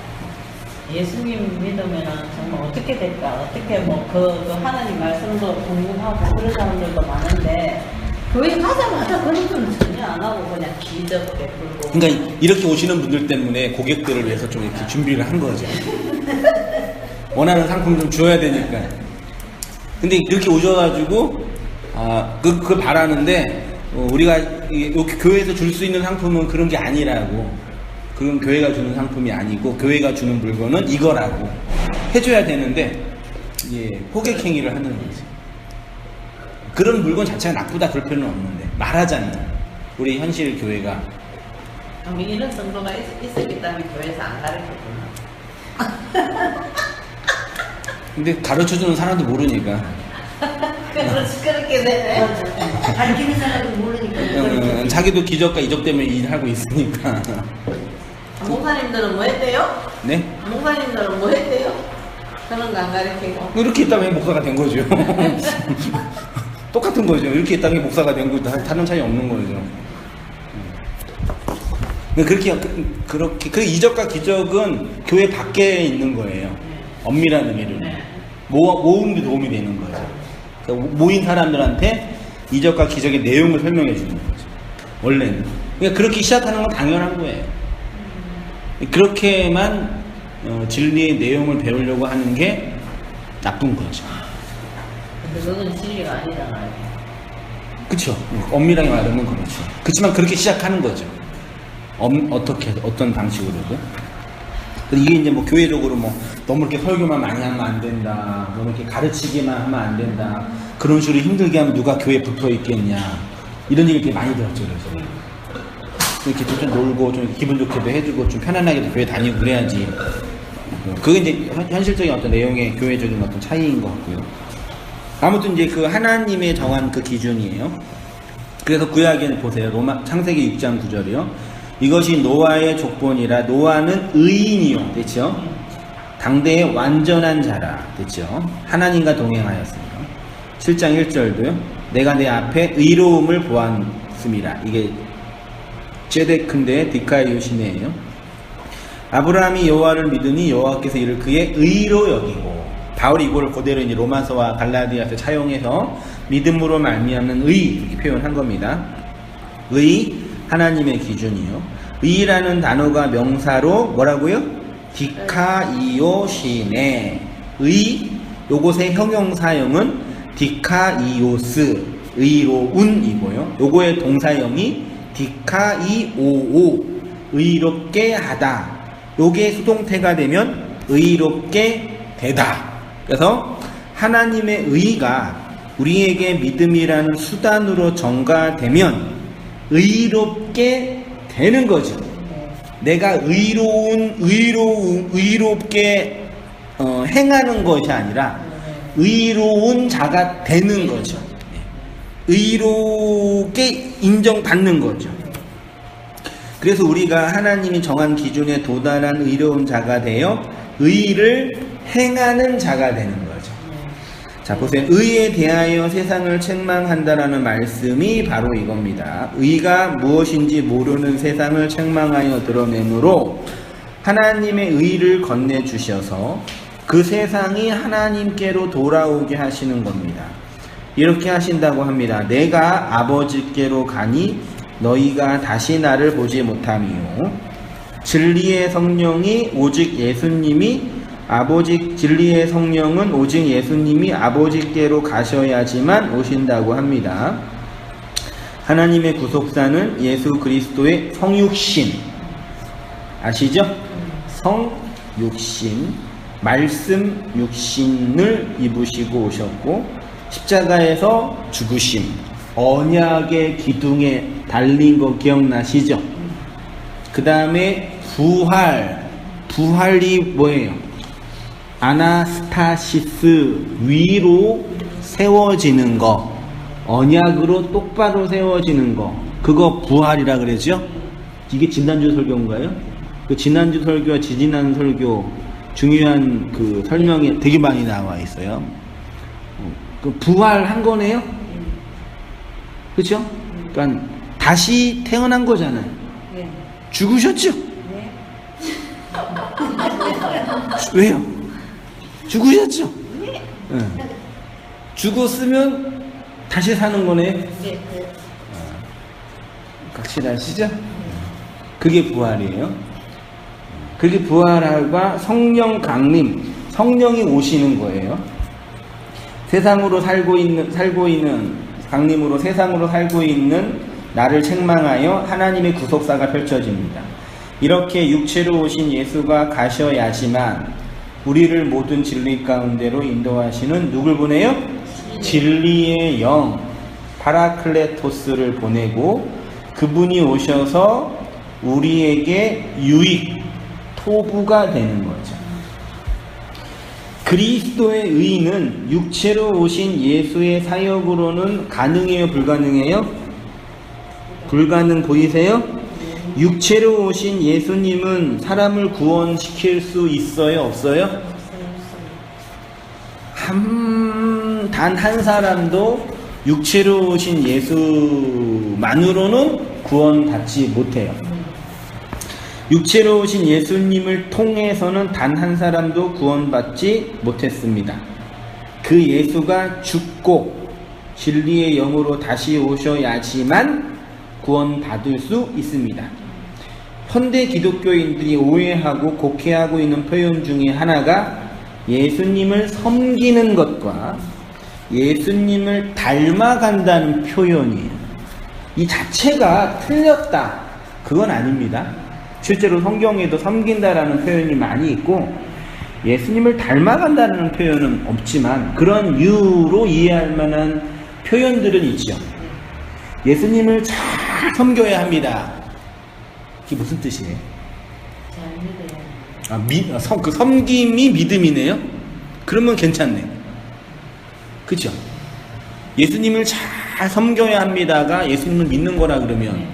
예수님 믿으면은 정말 어떻게 될까? 어떻게 그 하나님 말씀도 궁금하고 그런 사람들도 많은데 교회 가자마자 그런 건 전혀 안 하고 그냥 기적 베풀고. 그러니까 이렇게 오시는 분들 때문에 고객들을 위해서 좀 이렇게 준비를 한 거죠. 원하는 상품 좀 줘야 되니까. 근데 이렇게 오셔가지고 그걸 바라는데 우리가 교회에서 줄 수 있는 상품은 그런 게 아니라고. 그건 교회가 주는 상품이 아니고 교회가 주는 물건은 이거라고 해줘야 되는데 호객 행위를 하는 거지. 그런 물건 자체가 나쁘다 그럴 필요는 없는데 말하자면 우리 현실 교회가 그럼 이런 정도가 있었기 때문에 교회에서 안 가르쳐주나? 근데 가르쳐주는 사람도 모르니까 그렇게 되네. 가르치는 사람도 모르니까. 자기도 기적과 이적 때문에 일하고 있으니까. 목사님들은 뭐 했대요? 네? 목사님들은 뭐 했대요? 그런 거 안 가르치고. 이렇게 있다면 목사가 된 거죠. 똑같은 거죠. 이렇게 있다면 목사가 된 거죠. 다른 차이 없는 거죠. 그렇게 이적과 기적은 교회 밖에 있는 거예요. 엄밀한 의미로. 모으는 데 도움이 되는 거죠. 그러니까 모인 사람들한테 이적과 기적의 내용을 설명해 주는 거죠. 원래는. 그러니까 그렇게 시작하는 건 당연한 거예요. 그렇게만 진리의 내용을 배우려고 하는 게 나쁜 거죠. 근데 그건 진리가 아니잖아요. 그쵸. 엄밀하게 말하면 그렇죠. 그렇지만 그렇게 시작하는 거죠. 어떤 방식으로도. 이게 이제 뭐 교회적으로 너무 이렇게 설교만 많이 하면 안 된다. 너무 이렇게 가르치기만 하면 안 된다. 그런 식으로 힘들게 하면 누가 교회에 붙어 있겠냐. 이런 얘기 되게 많이 들었죠. 그래서. 이렇게 좀 놀고 좀 기분 좋게도 해주고 좀 편안하게도 교회 다니고 그래야지. 그게 이제 현실적인 어떤 내용의 교회적인 어떤 차이인 것 같고요. 아무튼 이제 그 하나님의 정한 그 기준이에요. 그래서 구약에는 보세요. 창세기 6장 9절이요. 이것이 노아의 족본이라 노아는 의인이요. 됐죠? 당대의 완전한 자라. 됐죠? 하나님과 동행하였습니다. 7장 1절도요. 내가 내 앞에 의로움을 보았음이라. 이게 제데크인데 디카의 요시네예요. 아브라함이 여호와를 믿으니 여호와께서 이를 그의 의로 여기고. 바울이 이걸 그대로 이제 로마서와 갈라디아서 차용해서 믿음으로 말미암는 의 이렇게 표현한 겁니다. 의 하나님의 기준이요. 의라는 단어가 명사로 뭐라고요? 디카이오시네. 의 요것의 형용사형은 디카이오스 의로운이고요. 요거의 동사형이 디카이오오 의롭게 하다. 요게 수동태가 되면 의롭게 되다. 그래서 하나님의 의가 우리에게 믿음이라는 수단으로 전가되면 의롭게 되는 거죠. 내가 의롭게 행하는 것이 아니라 의로운 자가 되는 거죠. 의롭게 인정받는 거죠. 그래서 우리가 하나님이 정한 기준에 도달한 의로운 자가 되어 의를 행하는 자가 되는 거죠. 자, 보세요. 의에 대하여 세상을 책망한다라는 말씀이 바로 이겁니다. 의가 무엇인지 모르는 세상을 책망하여 드러내므로 하나님의 의를 건네주셔서 그 세상이 하나님께로 돌아오게 하시는 겁니다. 이렇게 하신다고 합니다. 내가 아버지께로 가니 너희가 다시 나를 보지 못하미요. 진리의 성령이 오직 예수님이 진리의 성령은 오직 예수님이 아버지께로 가셔야지만 오신다고 합니다. 하나님의 구속사는 예수 그리스도의 성육신 아시죠? 성육신 말씀 육신을 입으시고 오셨고 십자가에서 죽으심 언약의 기둥에 달린 거 기억나시죠? 그 다음에 부활이 뭐예요? 아나스타시스 위로 세워지는 거 언약으로 똑바로 세워지는 거 그거 부활이라 그러죠? 이게 지난주 설교인가요? 그 지난주 설교와 지지난 설교 중요한 그 설명이 되게 많이 나와 있어요. 그 부활한 거네요? 그렇죠? 그러니까 다시 태어난 거잖아요. 네. 죽으셨죠? 네. 왜요? 죽으셨죠? 네. 죽었으면 다시 사는 거네요. 네. 확실하시죠? 그게 부활이에요. 그게 부활과 성령 강림, 성령이 오시는 거예요. 세상으로 살고 있는 강림으로 세상으로 살고 있는 나를 책망하여 하나님의 구속사가 펼쳐집니다. 이렇게 육체로 오신 예수가 가셔야지만 우리를 모든 진리 가운데로 인도하시는 누굴 보내요? 진리의 영 파라클레토스를 보내고 그분이 오셔서 우리에게 유익 토부가 되는 거죠. 그리스도의 의는 육체로 오신 예수의 사역으로는 가능해요? 불가능해요? 불가능 보이세요? 육체로 오신 예수님은 사람을 구원시킬 수 있어요? 없어요? 단 한 사람도 육체로 오신 예수만으로는 구원받지 못해요. 육체로 오신 예수님을 통해서는 단 한 사람도 구원받지 못했습니다. 그 예수가 죽고 진리의 영으로 다시 오셔야지만 구원받을 수 있습니다. 현대 기독교인들이 오해하고 곡해하고 있는 표현 중에 하나가 예수님을 섬기는 것과 예수님을 닮아간다는 표현이에요. 이 자체가 틀렸다. 그건 아닙니다. 실제로 성경에도 섬긴다라는 표현이 많이 있고 예수님을 닮아간다는 표현은 없지만 그런 이유로 이해할 만한 표현들은 있죠. 예수님을 잘 섬겨야 합니다. 이게 무슨 뜻이에요? 그 섬김이 믿음이네요? 그러면 괜찮네. 그죠? 예수님을 잘 섬겨야 합니다가 예수님을 믿는 거라 그러면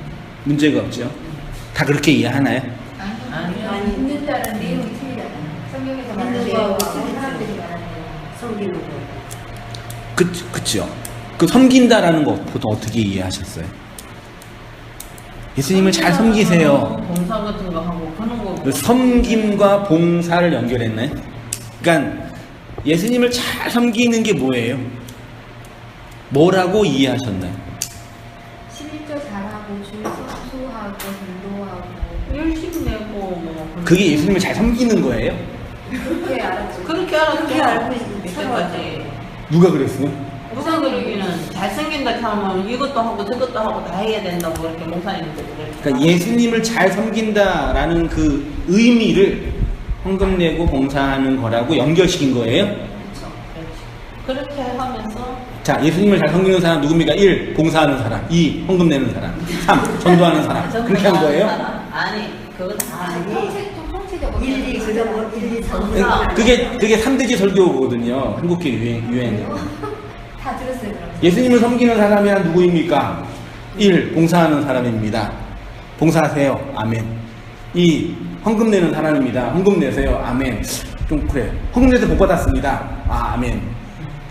문제가 없죠. 다 그렇게 이해하나요? 아니, 믿는다는 내용이 틀리잖아요. 성경에서 말하는 내용과 사람들이 말하는 섬기는 거. 그쵸. 그 섬긴다라는 거 보통 어떻게 이해하셨어요? 예수님을 잘 섬기세요. 봉사 같은 거 하고 그런 거. 그 섬김과 봉사를 연결했나요? 그러니까 예수님을 잘 섬기는 게 뭐예요? 뭐라고 이해하셨나요? 11조 잘하고 줄 수하고 전도하고 열심히 내고 뭐. 그게 예수님을 잘 섬기는 거예요? 그렇게 알았죠. 그렇게 알았죠. 그렇게 알고 있는데 이때까지. 누가 그랬어요? 누가 그러기는 잘생긴다 하면 이것도 하고 저것도 하고 다 해야 된다고 그렇게 목사님들 그랬죠. 그러니까 예수님을 잘 섬긴다라는 그 의미를 헌금 내고 봉사하는 거라고 연결시킨 거예요? 그렇죠. 그렇게 하면서 자, 예수님을 잘 섬기는 사람 누굽니까? 1. 봉사하는 사람 2. 헌금 내는 사람 3. 전도하는 사람 그렇게 한 거예요? 아니 그거 다 통체적으로 1, 2, 그다음 1, 2, 3, 그게 3대지 설교거든요. 한국교 유행. 다 들었어요. 그럼. 예수님을 섬기는 사람이 누구입니까? 1. 봉사하는 사람입니다. 봉사하세요. 아멘. 이 헌금 내는 사람입니다. 헌금 내세요. 아멘. 좀 그래. 헌금 내서 복 받았습니다. 아, 아멘.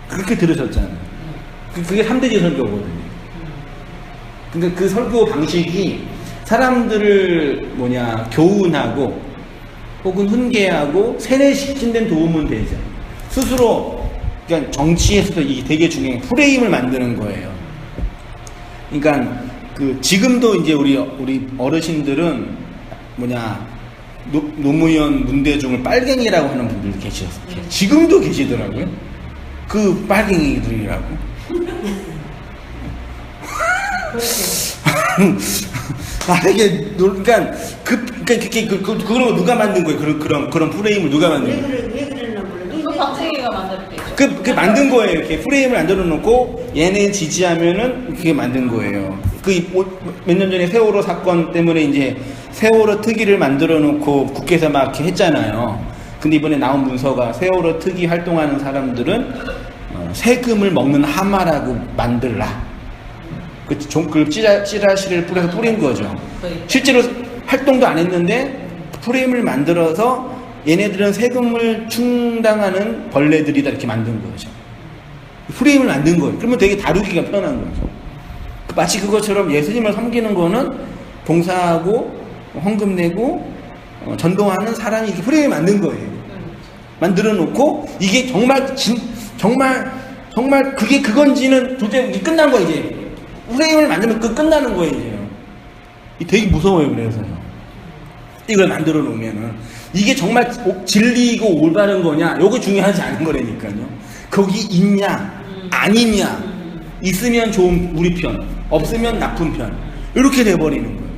그렇게 들으셨잖아요. 그게 3대지 설교거든요. 그러니까 그 설교 방식이 사람들을 교훈하고 혹은 훈계하고 세뇌시키는 도움은 되죠. 스스로 그러니까 정치에서도 이게 되게 중요한 프레임을 만드는 거예요. 그러니까 그 지금도 이제 우리 어르신들은 노무현 문대중을 빨갱이라고 하는 분들도 계셨어요. 지금도 계시더라고요. 그 빨갱이들이라고. 이게 그러니까 그런 거 누가 만든 거예요? 그런 프레임을 누가 만든 거예요? 왜 그랬나 몰라. 그 박정희가 만들었겠죠. 그 만든 거예요. 이렇게 프레임을 만들어 놓고 얘네 지지하면은 그게 만든 거예요. 몇 년 전에 세월호 사건 때문에 이제 세월호 특위를 만들어 놓고 국회에서 막 이렇게 했잖아요. 근데 이번에 나온 문서가 세월호 특위 활동하는 사람들은 세금을 먹는 하마라고 만들라. 그 찌라시를 뿌려서 뿌린 거죠. 실제로 활동도 안 했는데 프레임을 만들어서 얘네들은 세금을 충당하는 벌레들이다 이렇게 만든 거죠. 프레임을 만든 거예요. 그러면 되게 다루기가 편한 거죠. 마치 그것처럼 예수님을 섬기는 거는 봉사하고 헌금 내고 전도하는 사람이 이렇게 프레임을 만든 거예요. 만들어 놓고 이게 정말 그게 그건지는 도대체 끝난 거예요. 이제 프레임을 만들면 끝나는 거예요. 이제 되게 무서워요. 그래서요. 이걸 만들어 놓으면은 이게 정말 진리이고 올바른 거냐, 요거 중요하지 않은 거라니까요. 거기 있냐, 아니냐, 있으면 좋은 우리 편, 없으면 나쁜 편, 이렇게 돼버리는 거예요.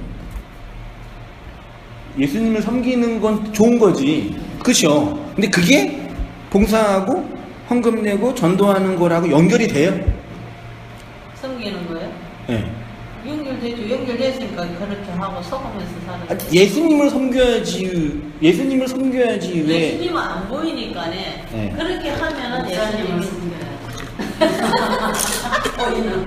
예수님을 섬기는 건 좋은 거지, 그렇죠? 근데 그게 봉사하고 헌금 내고 전도하는 거라고 연결이 돼요? 섬기는 거예요? 네. 연결되죠. 연결됐으니까 그렇게 하고 속으면서 사는. 예수님을 섬겨야지. 예수님을 섬겨야지 왜? 예수님은 안 보이니까네. 네. 그렇게 하면은 예수님을 보이는.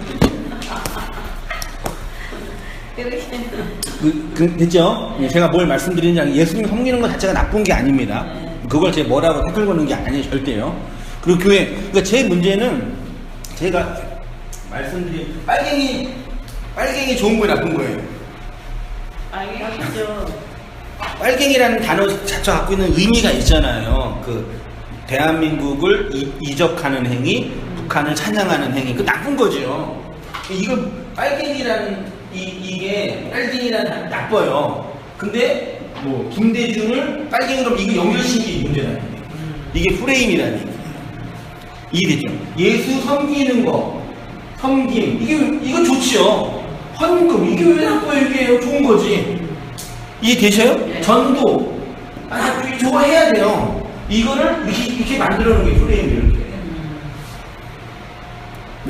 그렇게. 됐죠? 제가 뭘 말씀드리는지 알겠어요. 예수님 섬기는 것 자체가 나쁜 게 아닙니다. 그걸 제가 뭐라고 댓글 거는 게 아니에요. 절대요. 그리고 교회, 그러니까 제 문제는 제가 말씀드린 빨갱이 좋은 거예요, 나쁜 거예요? 알겠죠. 빨갱이라는 단어 자체가 갖고 있는 의미가 있잖아요. 대한민국을 이적하는 행위, 북한을 찬양하는 행위, 그 나쁜 거죠. 이거 빨갱이라는 이게 빨갱이라는 나빠요. 근데 김대중을 빨갱이로 이거 연결시키는 문제라는 거예요. 이게 프레임이라는 얘기예요. 이해되죠? 예수 섬기는 거, 섬김, 이거 좋지요. 헌금, 이게 왜 나빠요? 이게 좋은 거지. 이해되셔요? 네. 전도, 좋아해야 돼요. 이거를 이렇게 만들어 놓은 게 프레임이에요. 이렇게.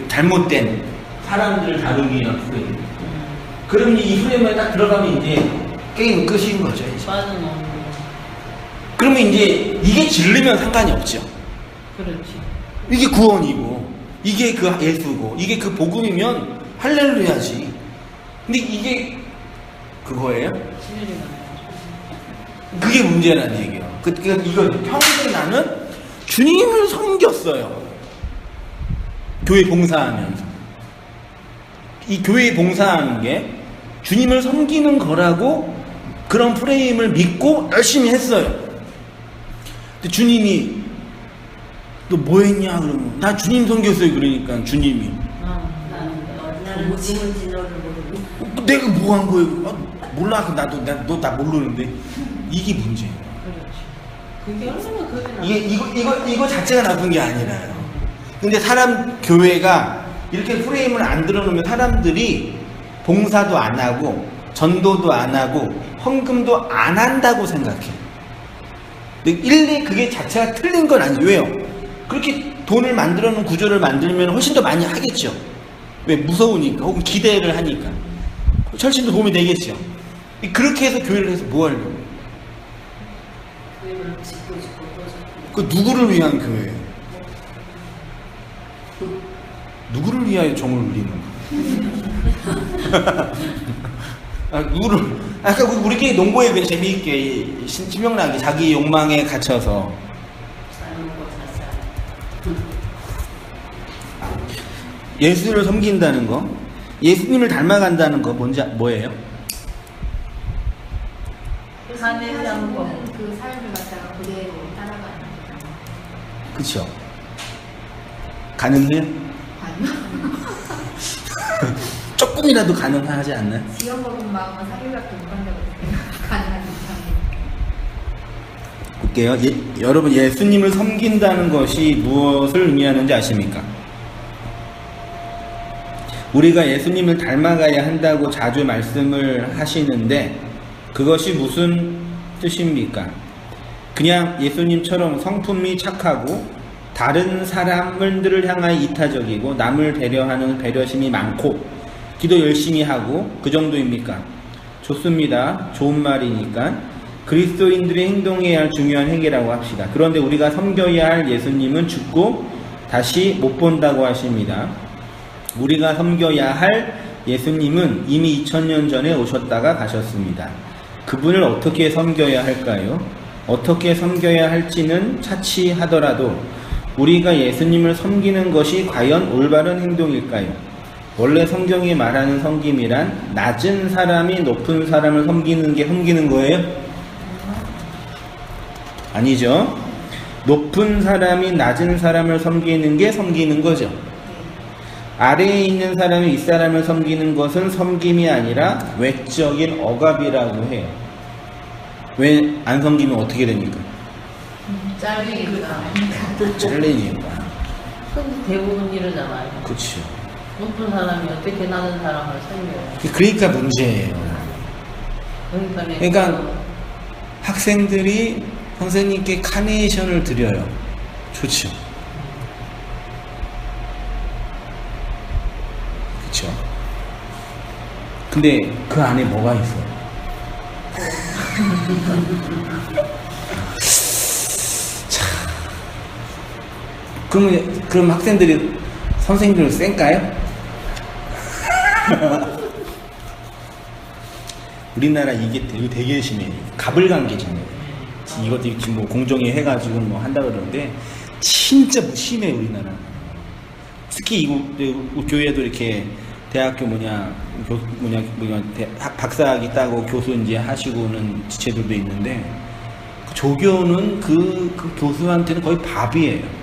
잘못된 사람들을 다루기 위한 프레임. 그럼 이 프레임에 딱 들어가면 이제 게임은 끝인 거죠. 이제. 맞아. 그러면 이제 이게 질르면 상관이 없죠. 그렇지. 이게 구원이고, 이게 그 예수고, 이게 그 복음이면 할렐루야지. 근데 이게 그거예요? 그게 문제라는 얘기예요. 이거 평생 나는 주님을 섬겼어요. 교회 봉사하면서. 이 교회 봉사하는 게 주님을 섬기는 거라고 그런 프레임을 믿고 열심히 했어요. 근데 주님이 너 뭐 했냐 그러면 나 주님 섬겼어요. 그러니까 주님이 나는 지문지 너를 모르고. 내가 뭐 한 거예요? 몰라. 너 나 모르는데. 이게 문제예요. 그렇지. 그게 얼마나 그게 이거 자체가 나쁜 게 아니라요. 근데 교회가 이렇게 프레임을 안 들어놓으면 사람들이 봉사도 안 하고 전도도 안 하고 헌금도 안 한다고 생각해. 근데 일리 그게 자체가 틀린 건 아니에요. 왜요? 그렇게 돈을 만들어 놓은 구조를 만들면 훨씬 더 많이 하겠죠. 왜? 무서우니까 혹은 기대를 하니까 훨씬 더 도움이 되겠죠. 그렇게 해서 교회를 해서 뭐 하려고? 교회를 짓고 또 짓고. 그 누구를 위한 교회예요? 누구를 위하여 정을 울리는 거예요? 누구를 아까 우리끼리 농구에 그냥 재미있게 신명나게 자기 욕망에 갇혀서 삶은 것 자체. 예수를 섬긴다는 거, 예수님을 닮아간다는 거 뭐예요? 하늘이라는 거. 그 삶을 갖다가 그대로 따라가는 거죠. 그쵸? 가능해요? 아니요. 조금이라도 가능하지 않나요? 지어 먹은 마음은 사교밖에 못 간다고 가능한 이상. 볼게요. 여러분 예수님을 섬긴다는 것이 무엇을 의미하는지 아십니까? 우리가 예수님을 닮아가야 한다고 자주 말씀을 하시는데 그것이 무슨 뜻입니까? 그냥 예수님처럼 성품이 착하고 다른 사람들을 향하여 이타적이고 남을 배려하는 배려심이 많고 기도 열심히 하고 그 정도입니까? 좋습니다. 좋은 말이니까 그리스도인들이 행동해야 할 중요한 행위라고 합시다. 그런데 우리가 섬겨야 할 예수님은 죽고 다시 못 본다고 하십니다. 우리가 섬겨야 할 예수님은 이미 2000년 전에 오셨다가 가셨습니다. 그분을 어떻게 섬겨야 할까요? 어떻게 섬겨야 할지는 차치하더라도 우리가 예수님을 섬기는 것이 과연 올바른 행동일까요? 원래 성경이 말하는 섬김이란 낮은 사람이 높은 사람을 섬기는 게 섬기는 거예요? 아니죠. 높은 사람이 낮은 사람을 섬기는 게 섬기는 거죠. 아래에 있는 사람이 윗사람을 섬기는 것은 섬김이 아니라 외적인 억압이라고 해요. 왜 안 섬기면 어떻게 됩니까? 짤리니까. 잘리니까. 근데 대부분 이러잖아요. 그렇죠. 높은 사람이 어떻게 낮은 사람을 섬겨요. 그러니까 문제예요. 그러니까 학생들이 선생님께 카네이션을 드려요. 좋죠. 그렇죠. 근데 그 안에 뭐가 있어요? 그럼 학생들이 선생님을 쌩까요? 우리나라 이게 되게 심해요. 가불관계 심해요. 이것도 지금 뭐 공정위 해가지고 뭐 한다 그러는데 진짜 심해 우리나라. 특히 이거 교회도 이렇게 대학교 박사학위 따고 교수 이제 하시고는 지체들도 있는데 조교는 그 교수한테는 거의 밥이에요.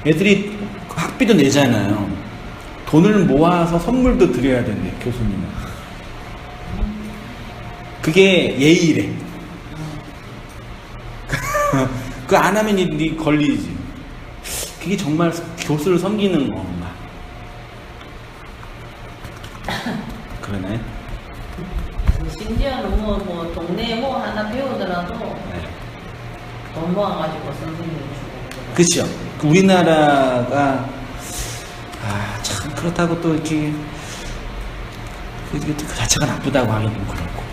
애들이 학비도 내잖아요. 돈을 모아서 선물도 드려야 된대요, 교수님은. 그게 예의래. 그거 안 하면 니 걸리지. 그게 정말 교수를 섬기는 건가? 그러네. 심지어는 뭐 동네에 뭐 하나 배우더라도 돈 모아가지고 선생님 주고. 그렇죠. 우리나라가 참 그렇다고 또 이렇게 그 자체가 나쁘다고 하긴 좀 그렇고.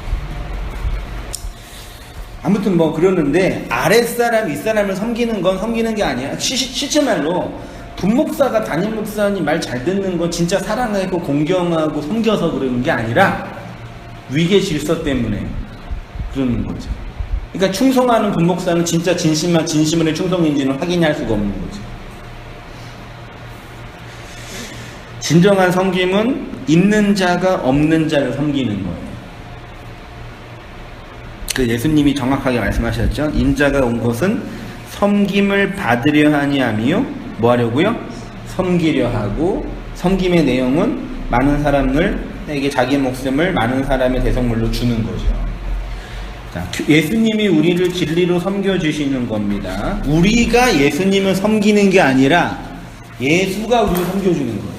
아무튼 뭐 그러는데 아랫사람 윗사람을 섬기는 건 섬기는 게 아니야. 실제 말로 분목사가 담임 목사님 말 잘 듣는 건 진짜 사랑하고 공경하고 섬겨서 그러는 게 아니라 위계 질서 때문에 그러는 거죠. 그러니까 충성하는 분목사는 진짜 진심으로 충성인지는 확인할 수가 없는 거죠. 진정한 섬김은 있는 자가 없는 자를 섬기는 거예요. 그 예수님이 정확하게 말씀하셨죠. 인자가 온 것은 섬김을 받으려 하니 아니요 뭐 하려고요? 섬기려 하고, 섬김의 내용은 많은 사람에게 자기 목숨을 많은 사람의 대성물로 주는 거죠. 자, 예수님이 우리를 진리로 섬겨주시는 겁니다. 우리가 예수님을 섬기는 게 아니라 예수가 우리를 섬겨주는 거예요.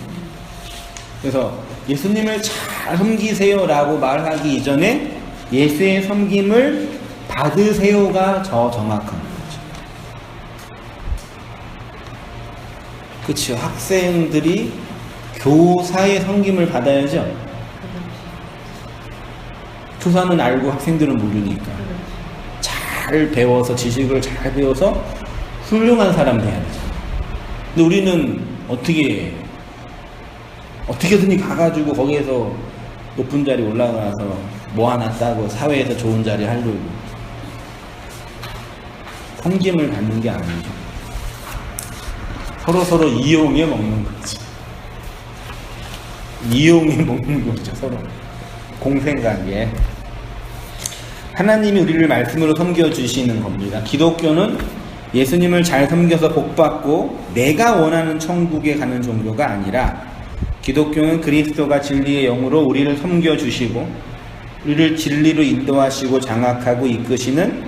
그래서 예수님을 잘 섬기세요라고 말하기 이전에 예수의 섬김을 받으세요가 더 정확한 거죠. 그렇죠. 학생들이 교사의 섬김을 받아야죠. 교사는 알고 학생들은 모르니까 잘 배워서 지식을 잘 배워서 훌륭한 사람 돼야죠. 근데 우리는 어떻게든지 가가지고 거기에서 높은 자리 올라가서 뭐 하나 따고 사회에서 좋은 자리 하려고 섬김을 받는 게 아니죠. 서로 이용해 먹는 거지. 이용해 먹는 거죠. 서로 공생관계. 하나님이 우리를 말씀으로 섬겨주시는 겁니다. 기독교는 예수님을 잘 섬겨서 복받고 내가 원하는 천국에 가는 종교가 아니라, 기독교는 그리스도가 진리의 영으로 우리를 섬겨주시고 우리를 진리로 인도하시고 장악하고 이끄시는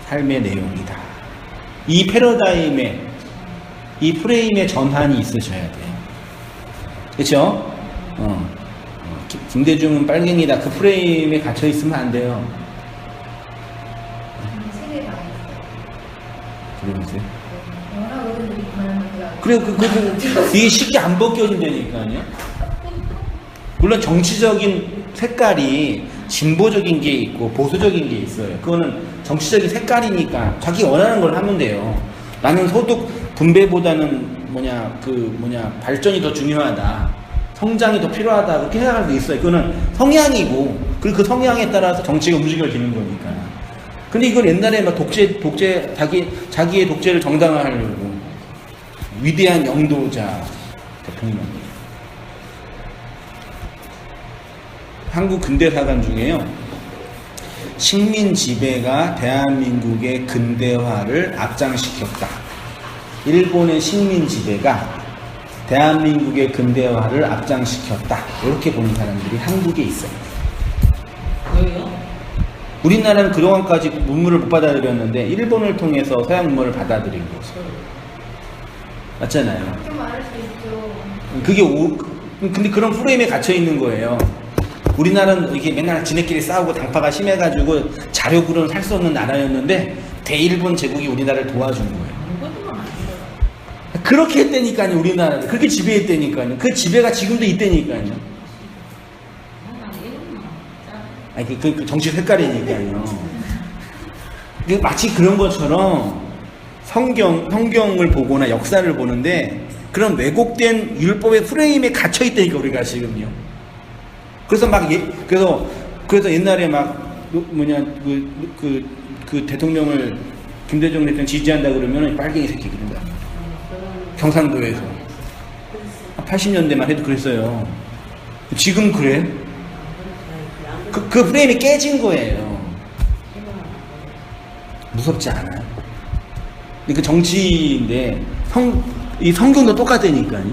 삶의 내용이다. 이 패러다임에, 이 프레임의 전환이 있으셔야 돼요. 그렇죠? 김대중은 빨갱이다, 그 프레임에 갇혀 있으면 안 돼요. 세계 다 그러면서요? 워낙 어른들이 그만하면 그래, 이게 쉽게 안 벗겨진다니까요. 물론 정치적인 색깔이 진보적인 게 있고 보수적인 게 있어요. 그거는 정치적인 색깔이니까 자기 원하는 걸 하면 돼요. 나는 소득 분배보다는 발전이 더 중요하다, 성장이 더 필요하다, 그렇게 생각할 수 있어요. 그거는 성향이고, 그리고 그 성향에 따라서 정치가 움직여지는 거니까. 근데 이걸 옛날에 막 자기의 독재를 정당화하려고 위대한 영도자 대통령, 한국 근대사관 중에요, 식민 지배가 대한민국의 근대화를 앞장시켰다. 일본의 식민 지배가 대한민국의 근대화를 앞장시켰다. 이렇게 보는 사람들이 한국에 있어요. 왜요? 우리나라는 그동안까지 문물을 못 받아들였는데 일본을 통해서 서양 문물을 받아들인 거죠. 맞잖아요. 좀 말할 수 있죠. 근데 그런 프레임에 갇혀 있는 거예요. 우리나라는 이렇게 맨날 지네끼리 싸우고 당파가 심해가지고 자료구로는 살 수 없는 나라였는데 대일본 제국이 우리나라를 도와준 거예요. 그렇게 했다니까요. 우리나라를 그렇게 지배했다니까요. 그 지배가 지금도 있다니까요. 아니, 그 정치 색깔이니까요. 마치 그런 것처럼 성경을 보거나 역사를 보는데 그런 왜곡된 율법의 프레임에 갇혀 있다니까 우리가 지금요. 그래서 그래서 옛날에 그 대통령을 김대중 대통령 지지한다 그러면 빨갱이 새끼 그런다. 경상도에서 80년대만 해도 그랬어요. 지금 그래? 그 프레임이 깨진 거예요. 무섭지 않아요? 그 정치인데 이 성경도 똑같다니까요.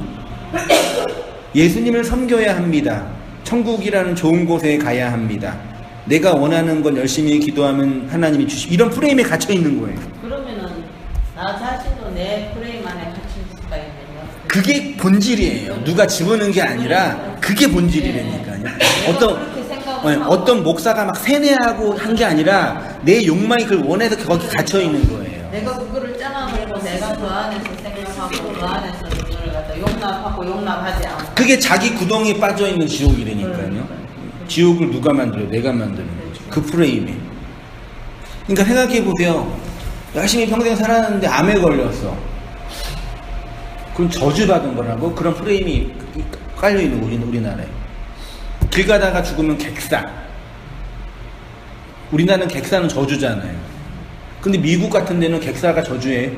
예수님을 섬겨야 합니다. 천국이라는 좋은 곳에 가야 합니다. 내가 원하는 건 열심히 기도하면 하나님이 주시고, 이런 프레임에 갇혀 있는 거예요. 그러면은 나 자신도 내 프레임 안에 갇힐 수가 있네요. 그게 본질이에요. 누가 집어넣은 게 아니라 그게 본질이라니까요. 어떤 목사가 막 세뇌하고 한 게 아니라 내 욕망이 그걸 원해서 거기 갇혀 있는 거예요. 내가 그거를 짜놔놓고 내가 그 안에서 생각하고 그 안에서 그걸 갖다 용납하고 용납하지 않고, 그게 자기 구덩이에 빠져 있는 지옥이라니까요. 지옥을 누가 만들어요? 내가 만드는 거죠. 그 프레임에. 그러니까 생각해 보세요. 열심히 평생 살았는데 암에 걸렸어. 그럼 저주받은 거라고? 그런 프레임이 깔려 있는 거지, 우리나라에. 길 가다가 죽으면 객사. 우리나라는 객사는 저주잖아요. 근데 미국 같은 데는 객사가 저주예요.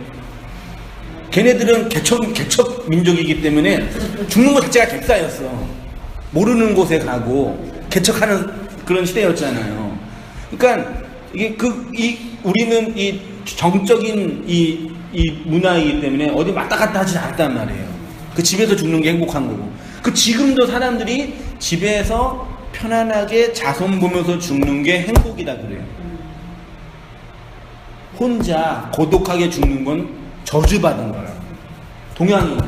걔네들은 개척 민족이기 때문에 죽는 것 자체가 객사였어. 모르는 곳에 가고 개척하는 그런 시대였잖아요. 그러니까 우리는 이 정적인 이 문화이기 때문에 어디 왔다 갔다 하지 않단 말이에요. 그 집에서 죽는 게 행복한 거고. 그 지금도 사람들이 집에서 편안하게 자손 보면서 죽는 게 행복이다 그래요. 혼자 고독하게 죽는 건 저주받은 거야. 동양인,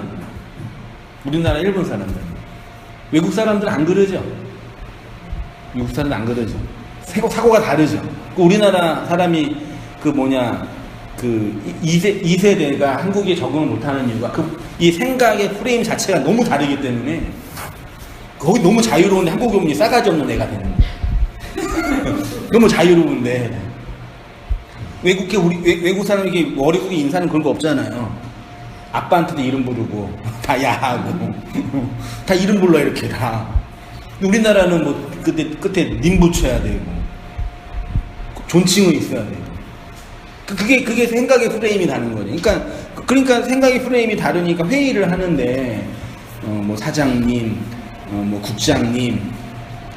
우리나라 일본 사람들, 외국 사람들은 안 그러죠. 미국 사람은 안 그러죠. 사고가 다르죠. 우리나라 사람이 그 2세대가 한국에 적응을 못하는 이유가 이 생각의 프레임 자체가 너무 다르기 때문에, 거기 너무 자유로운데 한국에 오면 싸가지 없는 애가 되는 거예요. 너무 자유로운데 외국 사람이 머릿속에 인사는 그런 거 없잖아요. 아빠한테도 이름 부르고 다 야하고 다 이름 불러 이렇게 다. 우리나라는 뭐 끝에 님 붙여야 되고 존칭은 있어야 되고 그게 생각의 프레임이 다른 거죠. 그러니까 생각의 프레임이 다르니까 회의를 하는데 뭐 사장님, 뭐 국장님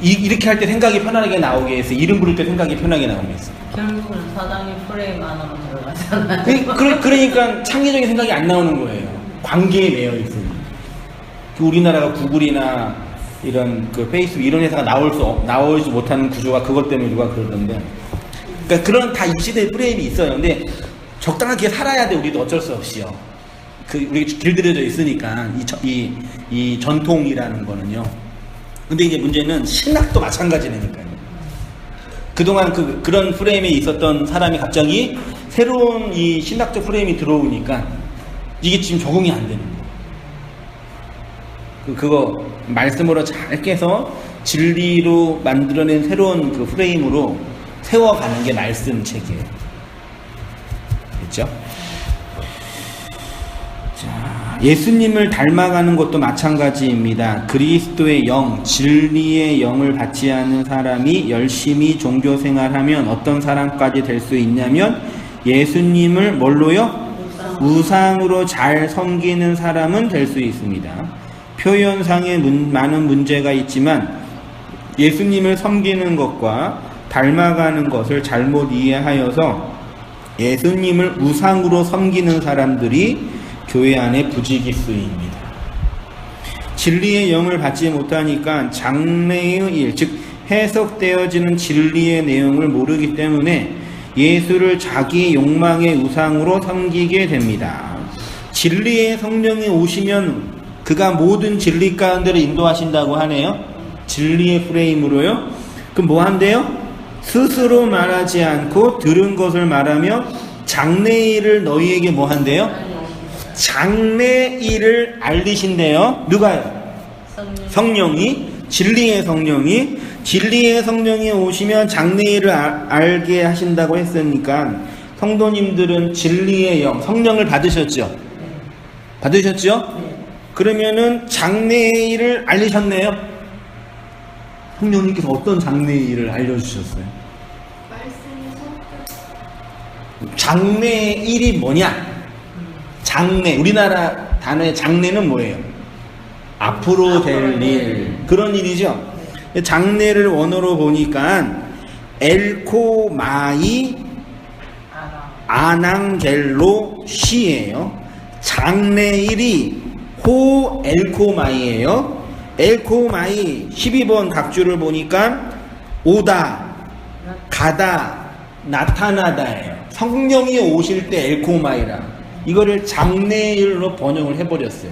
이렇게 할 때 생각이 편하게 나오게 해서 이름 부를 때 생각이 편하게 나오게 했어. 결국은 사장님 프레임 안으로 들어가잖아요. 그러니까 창의적인 생각이 안 나오는 거예요. 관계에 매여 있으니. 우리나라가 구글이나 이런 그 페이스북 이런 회사가 나오지 못하는 구조가 그것 때문에 누가 그러던데. 그러니까 그런 다 이 시대의 프레임이 있어요. 근데 적당하게 살아야 돼. 우리도 어쩔 수 없이요. 우리 길들여져 있으니까 이 전통이라는 거는요. 근데 이제 문제는 신학도 마찬가지라니까요. 그동안 그런 프레임에 있었던 사람이 갑자기 새로운 이 신학적 프레임이 들어오니까 이게 지금 적응이 안 되는 거예요. 그거 말씀으로 잘 깨서 진리로 만들어낸 새로운 그 프레임으로 세워가는 게 말씀 책이에요. 됐죠? 자, 예수님을 닮아가는 것도 마찬가지입니다. 그리스도의 영, 진리의 영을 받지 않는 사람이 열심히 종교 생활하면 어떤 사람까지 될 수 있냐면 예수님을 뭘로요? 우상으로 잘 섬기는 사람은 될 수 있습니다. 표현상에 많은 문제가 있지만 예수님을 섬기는 것과 닮아가는 것을 잘못 이해하여서 예수님을 우상으로 섬기는 사람들이 교회 안에 부지기수입니다. 진리의 영을 받지 못하니까 장래의 일, 즉 해석되어지는 진리의 내용을 모르기 때문에 예수를 자기 욕망의 우상으로 섬기게 됩니다. 진리의 성령이 오시면 그가 모든 진리 가운데로 인도하신다고 하네요. 진리의 프레임으로요. 그럼 뭐 한대요? 스스로 말하지 않고 들은 것을 말하며 장래일을 너희에게 뭐 한대요? 장래일을 알리신대요. 누가요? 성령이. 진리의 성령이 오시면 장래일을 알게 하신다고 했으니까 성도님들은 진리의 영, 성령을 받으셨죠? 받으셨죠? 그러면은 장래일을 알리셨네요. 성령님께서 어떤 장래일을 알려주셨어요? 장래일이 뭐냐? 장래, 우리나라 단어의 장래는 뭐예요? 앞으로 될 일, 그런 일이죠. 장래를 원어로 보니까 엘코마이 아낭겔로 시예요. 장래일이 호 엘코마이예요. 엘코마이 12번 각주를 보니까 오다, 가다, 나타나다예요. 성령이 오실 때 엘코마이라. 이거를 장래일로 번역을 해버렸어요.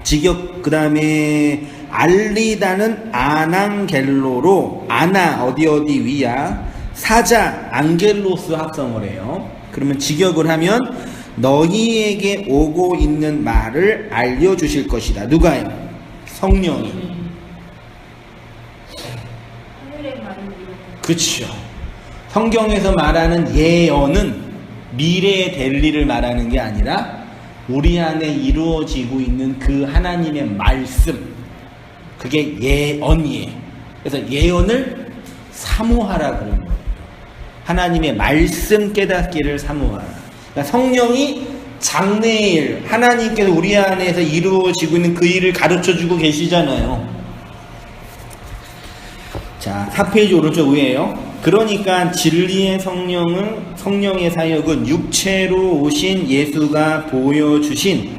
직역, 그 다음에 알리다는 아낭겔로로, 아나 어디 위야, 사자 안겔로스 합성을 해요. 그러면 직역을 하면 너희에게 오고 있는 말을 알려주실 것이다. 누가요? 성령이. 그렇죠. 성경에서 말하는 예언은 미래에 될 일을 말하는 게 아니라 우리 안에 이루어지고 있는 그 하나님의 말씀, 그게 예언이에요. 그래서 예언을 사모하라 그런 거예요. 하나님의 말씀 깨닫기를 사모하라. 그러니까 성령이 장래의 일, 하나님께서 우리 안에서 이루어지고 있는 그 일을 가르쳐주고 계시잖아요. 자, 4페이지 오른쪽 위에요. 그러니까 진리의 성령의 사역은 육체로 오신 예수가 보여주신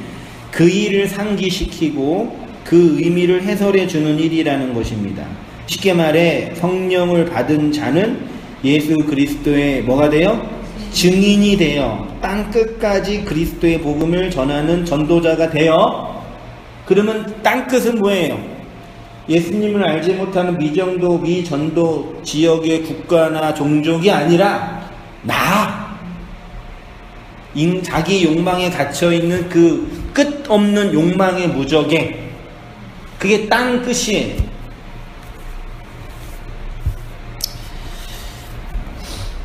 그 일을 상기시키고 그 의미를 해설해 주는 일이라는 것입니다. 쉽게 말해 성령을 받은 자는 예수 그리스도의 뭐가 돼요? 증인이 되어 땅 끝까지 그리스도의 복음을 전하는 전도자가 되어. 그러면 땅 끝은 뭐예요? 예수님을 알지 못하는 미정도, 미전도 지역의 국가나 종족이 아니라 자기 욕망에 갇혀있는 그 끝없는 욕망의 무적에, 그게 땅 끝이에요.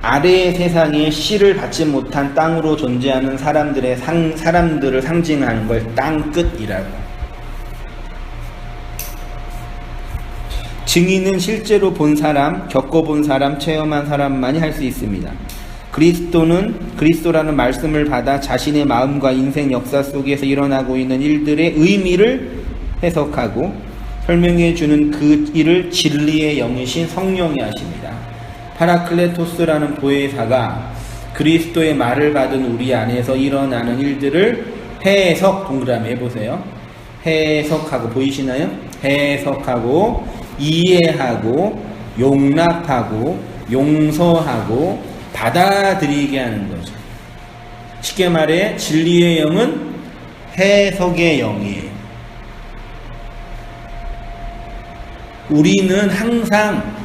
아래의 세상에 씨를 받지 못한 땅으로 존재하는 사람들을 상징하는 걸 땅끝이라고. 증인은 실제로 본 사람, 겪어본 사람, 체험한 사람만이 할 수 있습니다. 그리스도라는 말씀을 받아 자신의 마음과 인생 역사 속에서 일어나고 있는 일들의 의미를 해석하고 설명해 주는 그 일을 진리의 영이신 성령이 하십니다. 파라클레토스라는 보혜사가 그리스도의 말을 받은 우리 안에서 일어나는 일들을 해석, 동그라미 해보세요. 해석하고, 보이시나요? 해석하고, 이해하고, 용납하고, 용서하고, 받아들이게 하는 거죠. 쉽게 말해 진리의 영은 해석의 영이에요. 우리는 항상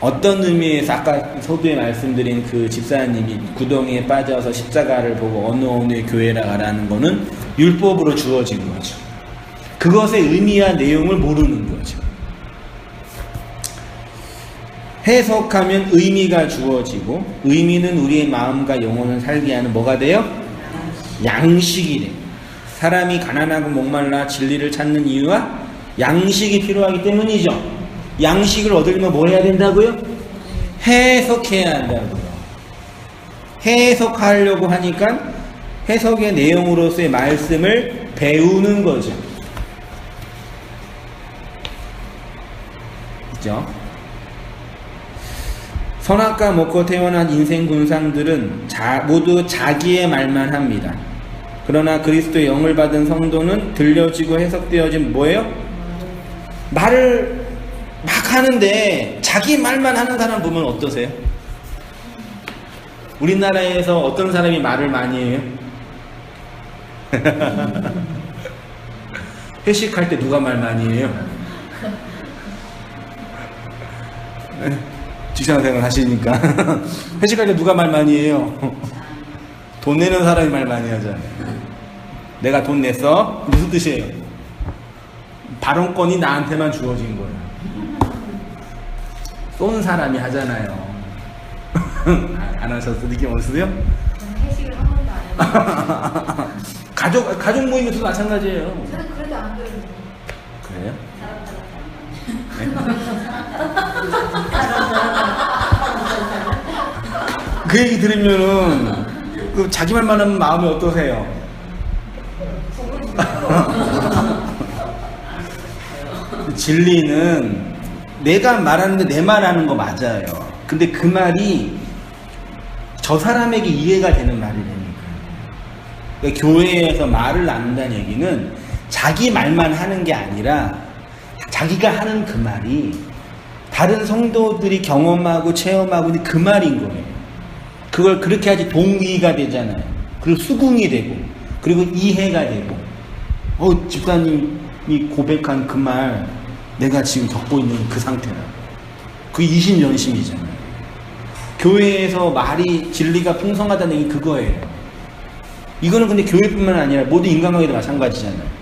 어떤 의미에서 아까 서두에 말씀드린 그 집사님이 구덩이에 빠져서 십자가를 보고 어느 교회라 가라는 거는 율법으로 주어진 거죠. 그것의 의미와 내용을 모르는 거죠. 해석하면 의미가 주어지고, 의미는 우리의 마음과 영혼을 살게 하는 뭐가 돼요? 양식이 돼요. 사람이 가난하고 목말라 진리를 찾는 이유가 양식이 필요하기 때문이죠. 양식을 얻으려면 뭘 해야 된다고요? 해석해야 한다고요. 해석하려고 하니까 해석의 내용으로서의 말씀을 배우는 거죠. 그죠? 선악과 먹고 태어난 인생 군상들은 모두 자기의 말만 합니다. 그러나 그리스도의 영을 받은 성도는 들려지고 해석되어진 뭐예요? 말을 막 하는데 자기 말만 하는 사람 보면 어떠세요? 우리나라에서 어떤 사람이 말을 많이 해요? 회식할 때 누가 말 많이 해요? 직장생활 하시니까 회식할 때 누가 말 많이 해요? 돈 내는 사람이 말 많이 하잖아요. 내가 돈 냈어? 무슨 뜻이에요? 발언권이 나한테만 주어진 거예요. 쏜 사람이 하잖아요. 안 하셨어? 느낌 없으세요? 저는 회식을 한 번도 안 해요. 가족 모임에서도 마찬가지예요. 저는 그래도 안 그래요. 그래요? 그 얘기 들으면은 그 자기 말만 하면 마음이 어떠세요? 진리는 내가 말하는데 내 말하는 거 맞아요. 근데 그 말이 저 사람에게 이해가 되는 말이라니까. 그러니까 교회에서 말을 나눈다는 얘기는 자기 말만 하는 게 아니라 자기가 하는 그 말이 다른 성도들이 경험하고 체험하고 있는 그 말인 거예요. 그걸 그렇게 하지 동의가 되잖아요. 그리고 수긍이 되고, 그리고 이해가 되고, 집사님이 고백한 그 말 내가 지금 겪고 있는 그 상태라. 그 이심전심이잖아요. 교회에서 말이 진리가 풍성하다는 얘기 그거예요. 이거는 근데 교회뿐만 아니라 모든 인간관계도 마찬가지잖아요.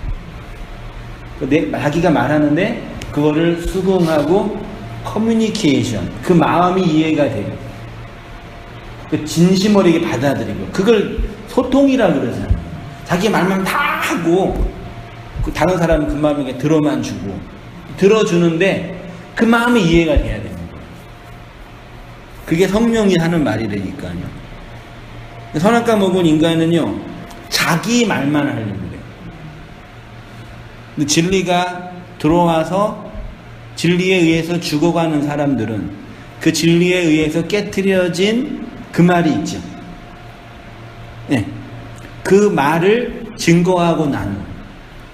자기가 말하는데 그거를 수긍하고 커뮤니케이션, 그 마음이 이해가 돼요. 진심 어리게 받아들이고, 그걸 소통이라 그러잖아요. 자기 말만 다 하고 그 다른 사람은 그 마음을 들어만 주고, 들어주는데 그 마음이 이해가 돼야 되는 거예요. 그게 성령이 하는 말이라니까요. 선악과 먹은 인간은요, 자기 말만 하려고 그래요. 근데 진리가 들어와서 진리에 의해서 죽어가는 사람들은 그 진리에 의해서 깨트려진 그 말이 있죠. 네. 그 말을 증거하고 나누.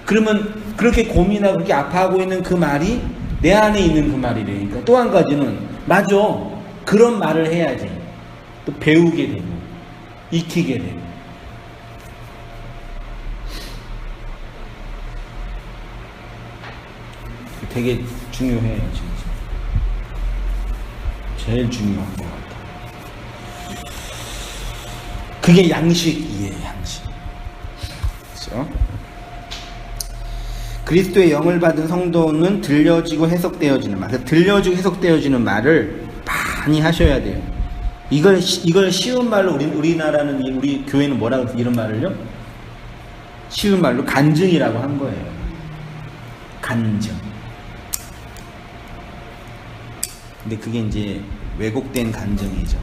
그러면 그렇게 고민하고 그렇게 아파하고 있는 그 말이 내 안에 있는 그 말이라니까. 또 한 가지는 맞아. 그런 말을 해야지. 또 배우게 되고 익히게 되고. 되게 중요해요, 진짜. 제일 중요한 것 같아요. 그게 양식이에요, 양식. 그렇죠? 그리스도의 영을 받은 성도는 들려지고 해석되어지는 말. 들려지고 해석되어지는 말을 많이 하셔야 돼요. 이걸 쉬운 말로 우리나라는 우리 교회는 뭐라고 해서 이런 말을요? 쉬운 말로 간증이라고 한 거예요. 간증. 근데 그게 이제 왜곡된 감정이죠.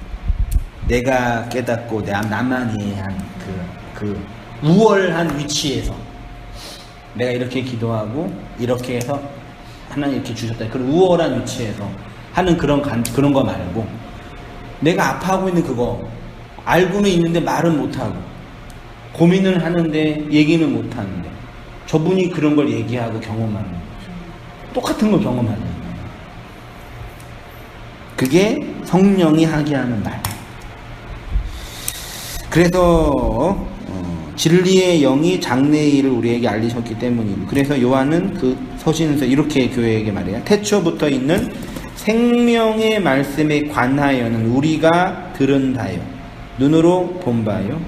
내가 깨닫고 나만이 한 그 우월한 위치에서 내가 이렇게 기도하고 이렇게 해서 하나님 이렇게 주셨다. 그런 우월한 위치에서 하는 그런 거 말고 내가 아파하고 있는 그거 알고는 있는데 말은 못하고 고민을 하는데 얘기는 못하는데 저분이 그런 걸 얘기하고 경험하는 거죠. 똑같은 걸 경험하는 거예요. 그게 성령이 하게 하는 말. 그래서 진리의 영이 장래의 일을 우리에게 알리셨기 때문입니다. 그래서 요한은 그 서신에서 이렇게 교회에게 말해요. 태초부터 있는 생명의 말씀에 관하여는 우리가 들은 바요, 눈으로 본 바요,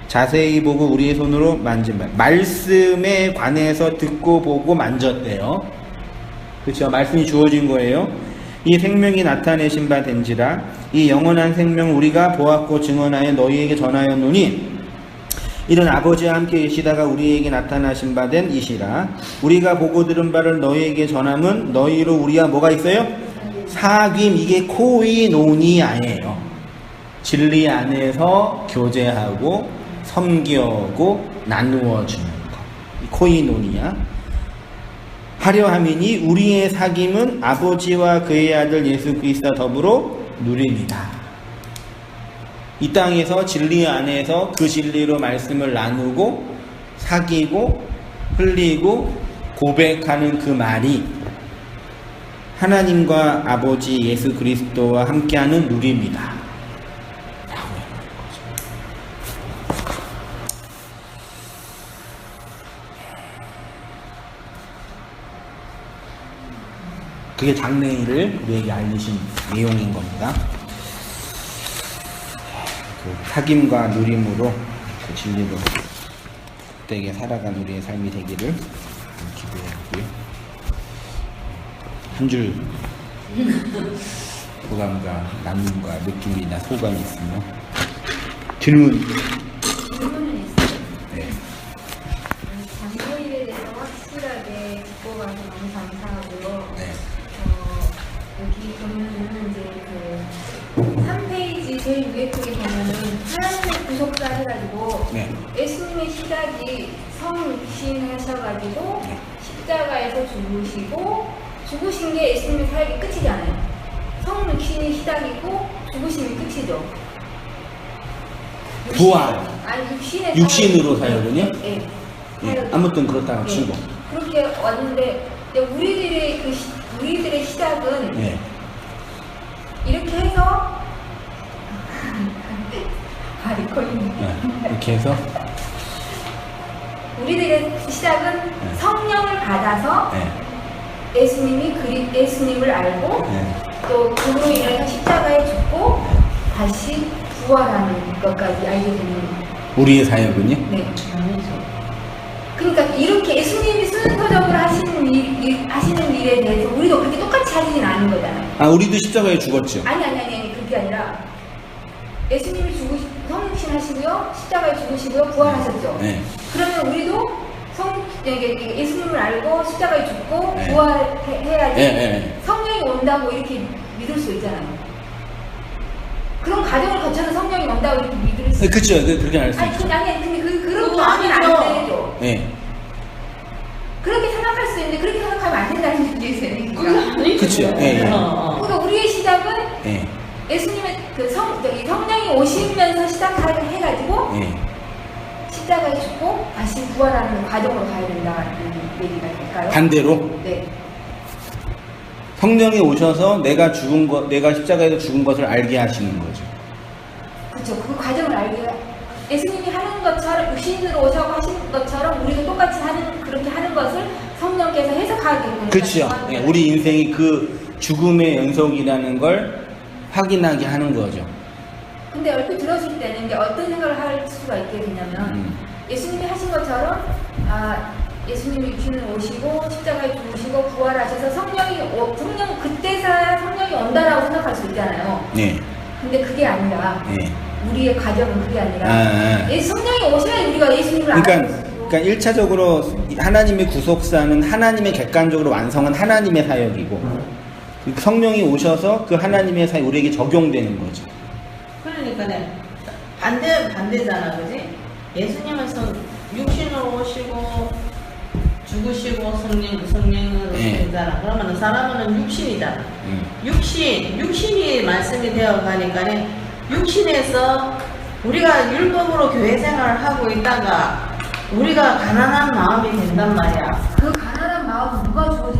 자세히 보고 우리의 손으로 만진 바. 말씀에 관해서 듣고 보고 만졌대요. 그렇죠? 말씀이 주어진 거예요. 이 생명이 나타내신 바 된지라 이 영원한 생명 우리가 보았고 증언하여 너희에게 전하였노니 이는 아버지와 함께 계시다가 우리에게 나타나신 바 된 이시라. 우리가 보고 들은 바를 너희에게 전함은 너희로 우리가 뭐가 있어요? 사귐. 이게 코이노니아예요. 진리 안에서 교제하고 섬기고 나누어 주는 것. 코이노니아. 하려 함이니 우리의 사귐은 아버지와 그의 아들 예수 그리스도와 더불어 누립니다. 이 땅에서 진리 안에서 그 진리로 말씀을 나누고 사귀고 흘리고 고백하는 그 말이 하나님과 아버지 예수 그리스도와 함께하는 누림이다 라고 하는 거죠. 그게 장래일을 우리에게 알리신 내용인 겁니다. 그 사귐과 누림으로 그 진리로 복되게 살아간 우리의 삶이 되기를 기도하고요. 한 줄 소감과 나눔과 느낌이나 소감이 있으면 질문은 있어요. 네. 장소일에 대해서 확실하게 짚고 가서 너무 감사하고요. 네. 여기 보면은 이제 그 3페이지 제일 위에 쪽에 보면은 하나님의 구속사 해가지고 네. 예수님의 시작이 성육신 하셔가지고 네. 십자가에서 죽으신 게 예수님의 사역의 끝이잖아요. 성육신이 시작이고 죽으심이 끝이죠. 부활. 아니 육신으로 사역은요? 네. 예, 아무튼 그렇다고 네. 치고. 그렇게 왔는데 우리들의 시작은 예. 이렇게 해서 거의 이렇게 해서 우리들의 시작은 성령을 받아서 예수님을 알고 또 그로 인해서 십자가에 죽고 다시 부활하는 것까지 알게 되는 우리의 사역은요? 네. 그러니까 이렇게 예수님이 순서적으로 하시는 일에 대해서 우리도 그렇게 똑같이 하지는 않은 거잖아요. 아, 우리도 십자가에 죽었죠. 아니 그게 아니라 예수님이 성육신 하시고요, 십자가에 죽으시고요, 부활하셨죠. 네. 그러면 우리도 예수님을 알고 십자가에 죽고 네. 부활해야지 네. 성령이 온다고 이렇게 믿을 수 있잖아요. 그런 과정을 거쳐서 성령이 온다고 이렇게 믿을 수. 그쵸, 그렇게 알 수 있죠. 근데 그렇게 그거 하면 아니죠. 안 되죠. 네. 그렇게 생각할 수 있는데 그렇게 생각하면 안 된다는 얘기예요. 그쵸. 그러니까 우리의 시작은 예. 예수님의 성령이 오시면서 시작해가지고 십자가에 죽고 다시 부활하는 과정으로 가야 된다는 얘기가 될까요? 반대로 네. 성령이 오셔서 내가 십자가에서 죽은 것을 알게 하시는 거죠. 그렇죠. 그 과정을 알게 예수님이 하는 것처럼 육신으로 오셔서 하시는 것처럼 우리도 똑같이 그렇게 하는 것을 성령께서 해석하게 됩니다. 그렇죠. 예, 우리 인생이 그 죽음의 연속이라는 걸 확인하게 하는 거죠. 근데 얼핏 들었을 때는 이제 어떤 생각을 할 수가 있게 되냐면 예수님이 하신 것처럼 예수님이 육신을 오시고 십자가에 죽으시고 부활하셔서 성령 그때서야 성령이 온다라고 생각할 수 있잖아요. 네. 근데 그게 아니라 네. 우리의 과정은 그게 아니라 성령이 오셔야 우리가 예수님을 그러니까 1차적으로 하나님의 구속사는 하나님의 객관적으로 완성한 하나님의 사역이고 성령이 오셔서 그 하나님의 사이 우리에게 적용되는 거죠. 그러니까네 반대잖아, 그지? 예수님은 육신으로 오시고 죽으시고 성령으로 네. 오시잖아. 그러면 사람은 육신이잖아. 육신이 말씀이 되어 가니까 육신에서 우리가 율법으로 교회 생활을 하고 있다가 우리가 가난한 마음이 된단 말이야. 그 가난한 마음 누가 주어지